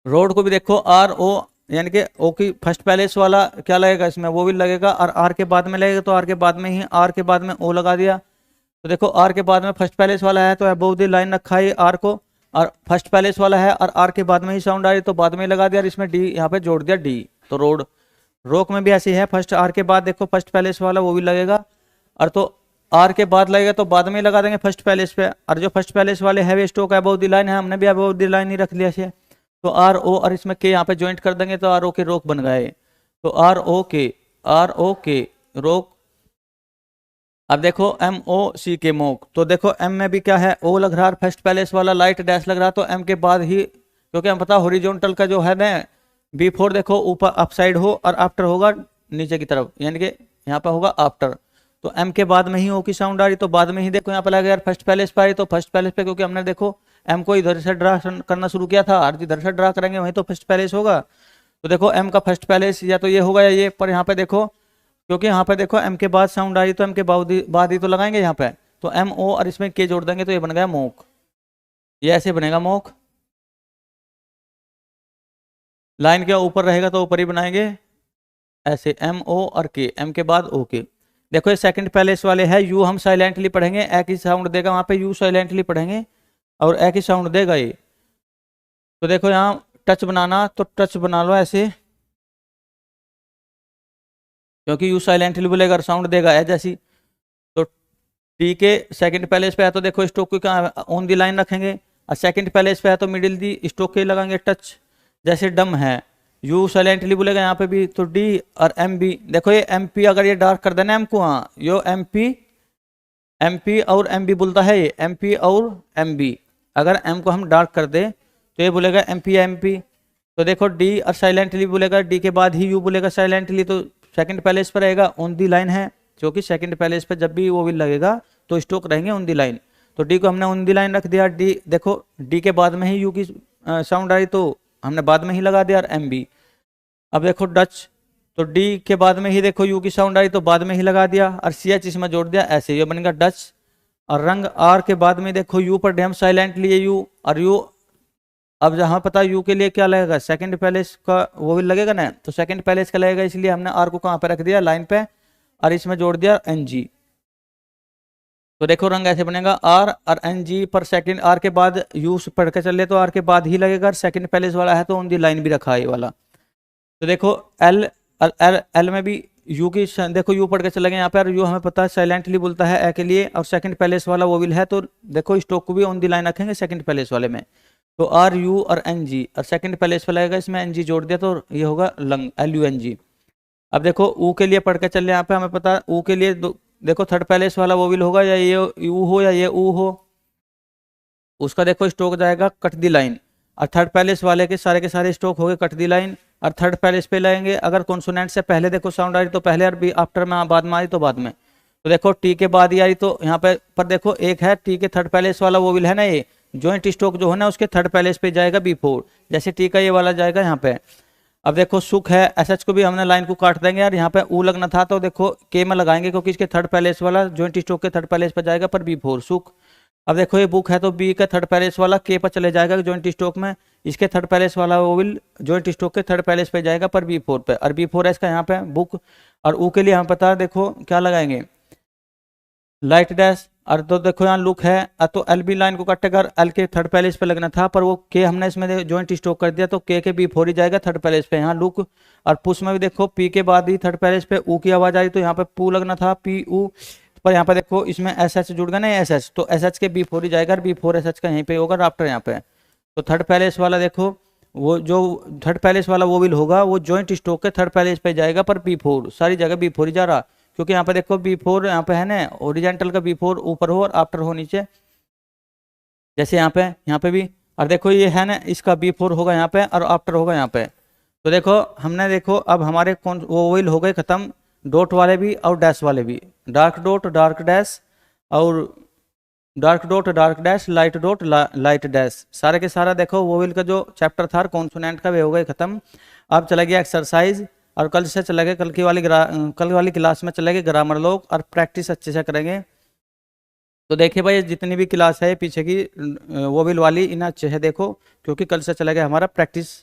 रोड को भी देखो आर ओ यानी कि ओ की फर्स्ट पैलेस वाला क्या लगेगा इसमें वोविल लगेगा, और आर के बाद में लगेगा तो आर के बाद में ही आर के बाद में ओ लगा दिया, तो देखो आर के बाद में फर्स्ट पैलेस वाला है तो अबव द लाइन रखा है आर को, और फर्स्ट पैलेस वाला है और आर के बाद में ही साउंड आ रही तो बाद में ही लगा दिया, और इसमें डी यहाँ पे जोड़ दिया डी, तो रोड रोक में भी ऐसी है, फर्स्ट आर के बाद देखो फर्स्ट पैलेस वाला वो भी लगेगा, और तो आर के बाद लगेगा तो बाद में ही लगा देंगे फर्स्ट पैलेस पे, और जो फर्स्ट पैलेस वाले heavy stroke above the line है हमने भी अबव द लाइन ही रख लिया है, तो आर ओ और इसमें के यहाँ पे ज्वाइंट कर देंगे तो आर ओ के रोक बन गए, तो आर ओ के रोक अब देखो एम ओ सी के मोक, तो देखो एम में भी क्या है, ओ लग रहा है फर्स्ट पैलेस वाला, लाइट डैश लग रहा, तो एम के बाद ही, क्योंकि हम पता हॉरिजॉन्टल का जो है ना बिफोर देखो ऊपर अपसाइड हो और आफ्टर होगा नीचे की तरफ, यानी कि यहाँ पे होगा आफ्टर। तो एम के बाद में ही ओ की साउंड आ रही, तो बाद में ही देखो यहाँ पे लगा यार फर्स्ट पैलेस पे आई, तो फर्स्ट पैलेस पे क्योंकि हमने देखो एम को इधर से ड्रा करना शुरू किया था, और इधर से ड्रा करेंगे वहीं तो फर्स्ट पैलेस होगा। तो देखो एम का फर्स्ट पैलेस या तो ये होगा या ये, पर यहाँ पे देखो क्योंकि यहाँ पे देखो एम के बाद साउंड आई तो एम के बाद ही तो लगाएंगे यहाँ पे, तो एम ओ और इसमें के जोड़ देंगे तो ये बन गया मोक। ये ऐसे बनेगा मोक, लाइन के ऊपर रहेगा तो ऊपर ही बनाएंगे ऐसे, एम ओ और के, एम के बाद ओ के। देखो ये सेकंड पैलेस वाले है, यू हम साइलेंटली पढ़ेंगे, ए की साउंड देगा वहां पे, यू साइलेंटली पढ़ेंगे और ए की साउंड देगा ये। तो देखो यहाँ टच बनाना, तो टच बना लो ऐसे, क्योंकि यू साइलेंटली बोलेगा और साउंड देगा ए जैसी। तो टी के सेकंड पैलेस पे है तो देखो स्टोक को क्या ऑन दी लाइन रखेंगे, और सेकंड पैलेस पे है तो मिडिल दी स्टोक के लगाएंगे टच, जैसे डम है यू साइलेंटली बोलेगा यहाँ पे भी, तो डी और एम बी। देखो ये एम पी अगर ये डार्क कर देना एम को, हाँ यो एम पी और एम बी बोलता है, ये एम पी और एम बी, अगर एम को हम डार्क कर दे तो ये बोलेगा एम पी। तो देखो डी और साइलेंटली बोलेगा, डी के बाद ही यू बोलेगा साइलेंटली, तो सेकंड पैलेस पर रहेगा ऑन दी लाइन है, जो कि सेकंड पैलेस पे जब भी वो विल लगेगा तो स्टोक रहेंगे ऑन दी लाइन। तो डी को हमने ऑन दी लाइन रख दिया, डी देखो डी के बाद में ही यू की साउंड आई तो हमने बाद में ही लगा दिया, और एम बी। अब देखो डच, तो डी के बाद में ही देखो यू की साउंड आई तो बाद में ही लगा दिया, और सी एच इसमें जोड़ दिया, ऐसे ये बनेगा डच। और रंग आर के बाद में देखो यू पर हम साइलेंटली ये यू और यू, अब जहां पता यू के लिए क्या लगेगा, सेकंड पैलेस का वो भी लगेगा ना, तो सेकंड पैलेस का लगेगा, इसलिए हमने आर को कहाँ पे रख दिया, लाइन पे, और इसमें जोड़ दिया एन जी। तो देखो रंग ऐसे बनेगा आर और एन जी पर सेकंड, आर के बाद यू पढ़ के चले तो आर के बाद ही लगेगा, सेकंड पैलेस वाला है तो ऑन दी लाइन भी रखा है ये वाला। तो देखो एल एल एल में भी यू की देखो यू पढ़ के चले गए यहाँ पे, और यू हमें पता है साइलेंटली बोलता है ए के लिए, और सेकंड पैलेस वाला वो विल है, तो देखो स्टोक को भी ऑन दी लाइन रखेंगे सेकंड पैलेस वाले में। तो आर यू और एन जी, और सेकंड पैलेस पे लगेगा, इसमें एन जी जोड़ दिया तो ये होगा lung, L U N G. अब देखो ऊ के लिए पढ़ के चल यहाँ पे, हमें पता है ऊ के लिए देखो थर्ड पैलेस वाला वो विल होगा, या ये यू हो या ये ऊ हो, उसका देखो स्टोक जाएगा कट दी लाइन, और थर्ड पैलेस वाले के सारे स्टोक हो गए कट दी लाइन, और थर्ड पैलेस पे लाएंगे अगर कॉन्सोनेंट से पहले देखो साउंड आ रही तो पहले, और बी आफ्टर में बाद में आई तो बाद में। तो देखो टी के बाद ही आई तो यहाँ पे पर देखो एक है टी के थर्ड पैलेस वाला वो विल है ना, ये जॉइंट स्टोक जो है ना उसके थर्ड पैलेस पे जाएगा बी4, जैसे टी का ये वाला जाएगा यहाँ पे। अब देखो सुख है, एसएच को भी हमने लाइन को काट देंगे यार, यहाँ पे ऊ लगना था तो देखो के में लगाएंगे, क्योंकि इसके थर्ड पैलेस वाला जॉइंट स्टोक के थर्ड पैलेस पे जाएगा पर बी4 सुख। अब देखो ये बुक है तो बी का थर्ड पैलेस वाला के पर चले जाएगा जॉइंट स्टोक में, इसके थर्ड पैलेस वाला वो विल जॉइंट स्टोक के थर्ड पैलेस पे जाएगा पर बी4 पे, और बी4 है इसका यहाँ पे बुक। और ऊ के लिए हम पता देखो क्या लगाएंगे, लाइट डैश। और तो देखो यहाँ लुक है, तो एल बी लाइन को काटेगा, एल के थर्ड पैलेस पे लगना था पर वो के हमने इसमें जॉइंट स्टोक कर दिया, तो के बी4 ही जाएगा थर्ड पैलेस पे, यहाँ लुक। और पुश में भी देखो पी के बाद ही थर्ड पैलेस पे ऊ की आवाज आई तो यहाँ पे पू लगना था पी ऊ, पर यहाँ पे देखो इसमें एस एच जुड़ गया ना एस एच, तो एस एच के बी4 ही जाएगा, बी4 एस एच का यहीं पे होगा आफ्टर यहाँ पे। तो थर्ड पैलेस वाला देखो वो जो थर्ड पैलेस वाला वो विल होगा वो जॉइंट स्टोक के थर्ड पैलेस पे जाएगा पर बी4 सारी जगह बी4 ही जा रहा, क्योंकि यहाँ पे देखो बी4 यहाँ पे है ना ओरिजेंटल का बी4 ऊपर हो और आफ्टर हो नीचे, जैसे यहाँ पे भी। और देखो ये है ना इसका बी4 होगा यहाँ पे और आफ्टर होगा यहाँ पे। तो देखो हमने देखो अब हमारे कौन वो विल हो गए खत्म, डॉट वाले भी और डैश वाले भी, डार्क डॉट डार्क डैश और dark dot dark dash light dot light dash, सारे के सारा देखो वोवेल का जो चैप्टर था कॉन्सोनेंट का वे हो गए खत्म। अब चला गया एक्सरसाइज, और कल से चलेगा कल वाली क्लास में चलेंगे ग्रामर लोग और प्रैक्टिस अच्छे से करेंगे। तो देखिए भाई जितनी भी क्लास है पीछे की वोवेल वाली इन्हें अच्छे से देखो, क्योंकि कल से चलेगा हमारा प्रैक्टिस,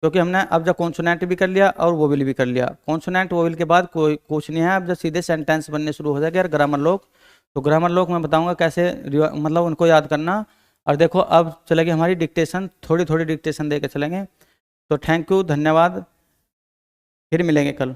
क्योंकि हमने अब जब कॉन्सोनेंट भी कर लिया और वोवेल भी कर लिया, कॉन्सोनेंट वोवेल के बाद कोई कुछ नहीं है, अब जब सीधे सेंटेंस बनने शुरू हो जाएगा यार ग्रामर लोग। तो ग्रामर लोग मैं बताऊंगा कैसे मतलब उनको याद करना। और देखो अब चलेगी हमारी डिक्टेशन, थोड़ी थोड़ी डिक्टेशन दे के चलेंगे। तो थैंक यू, धन्यवाद, फिर मिलेंगे कल।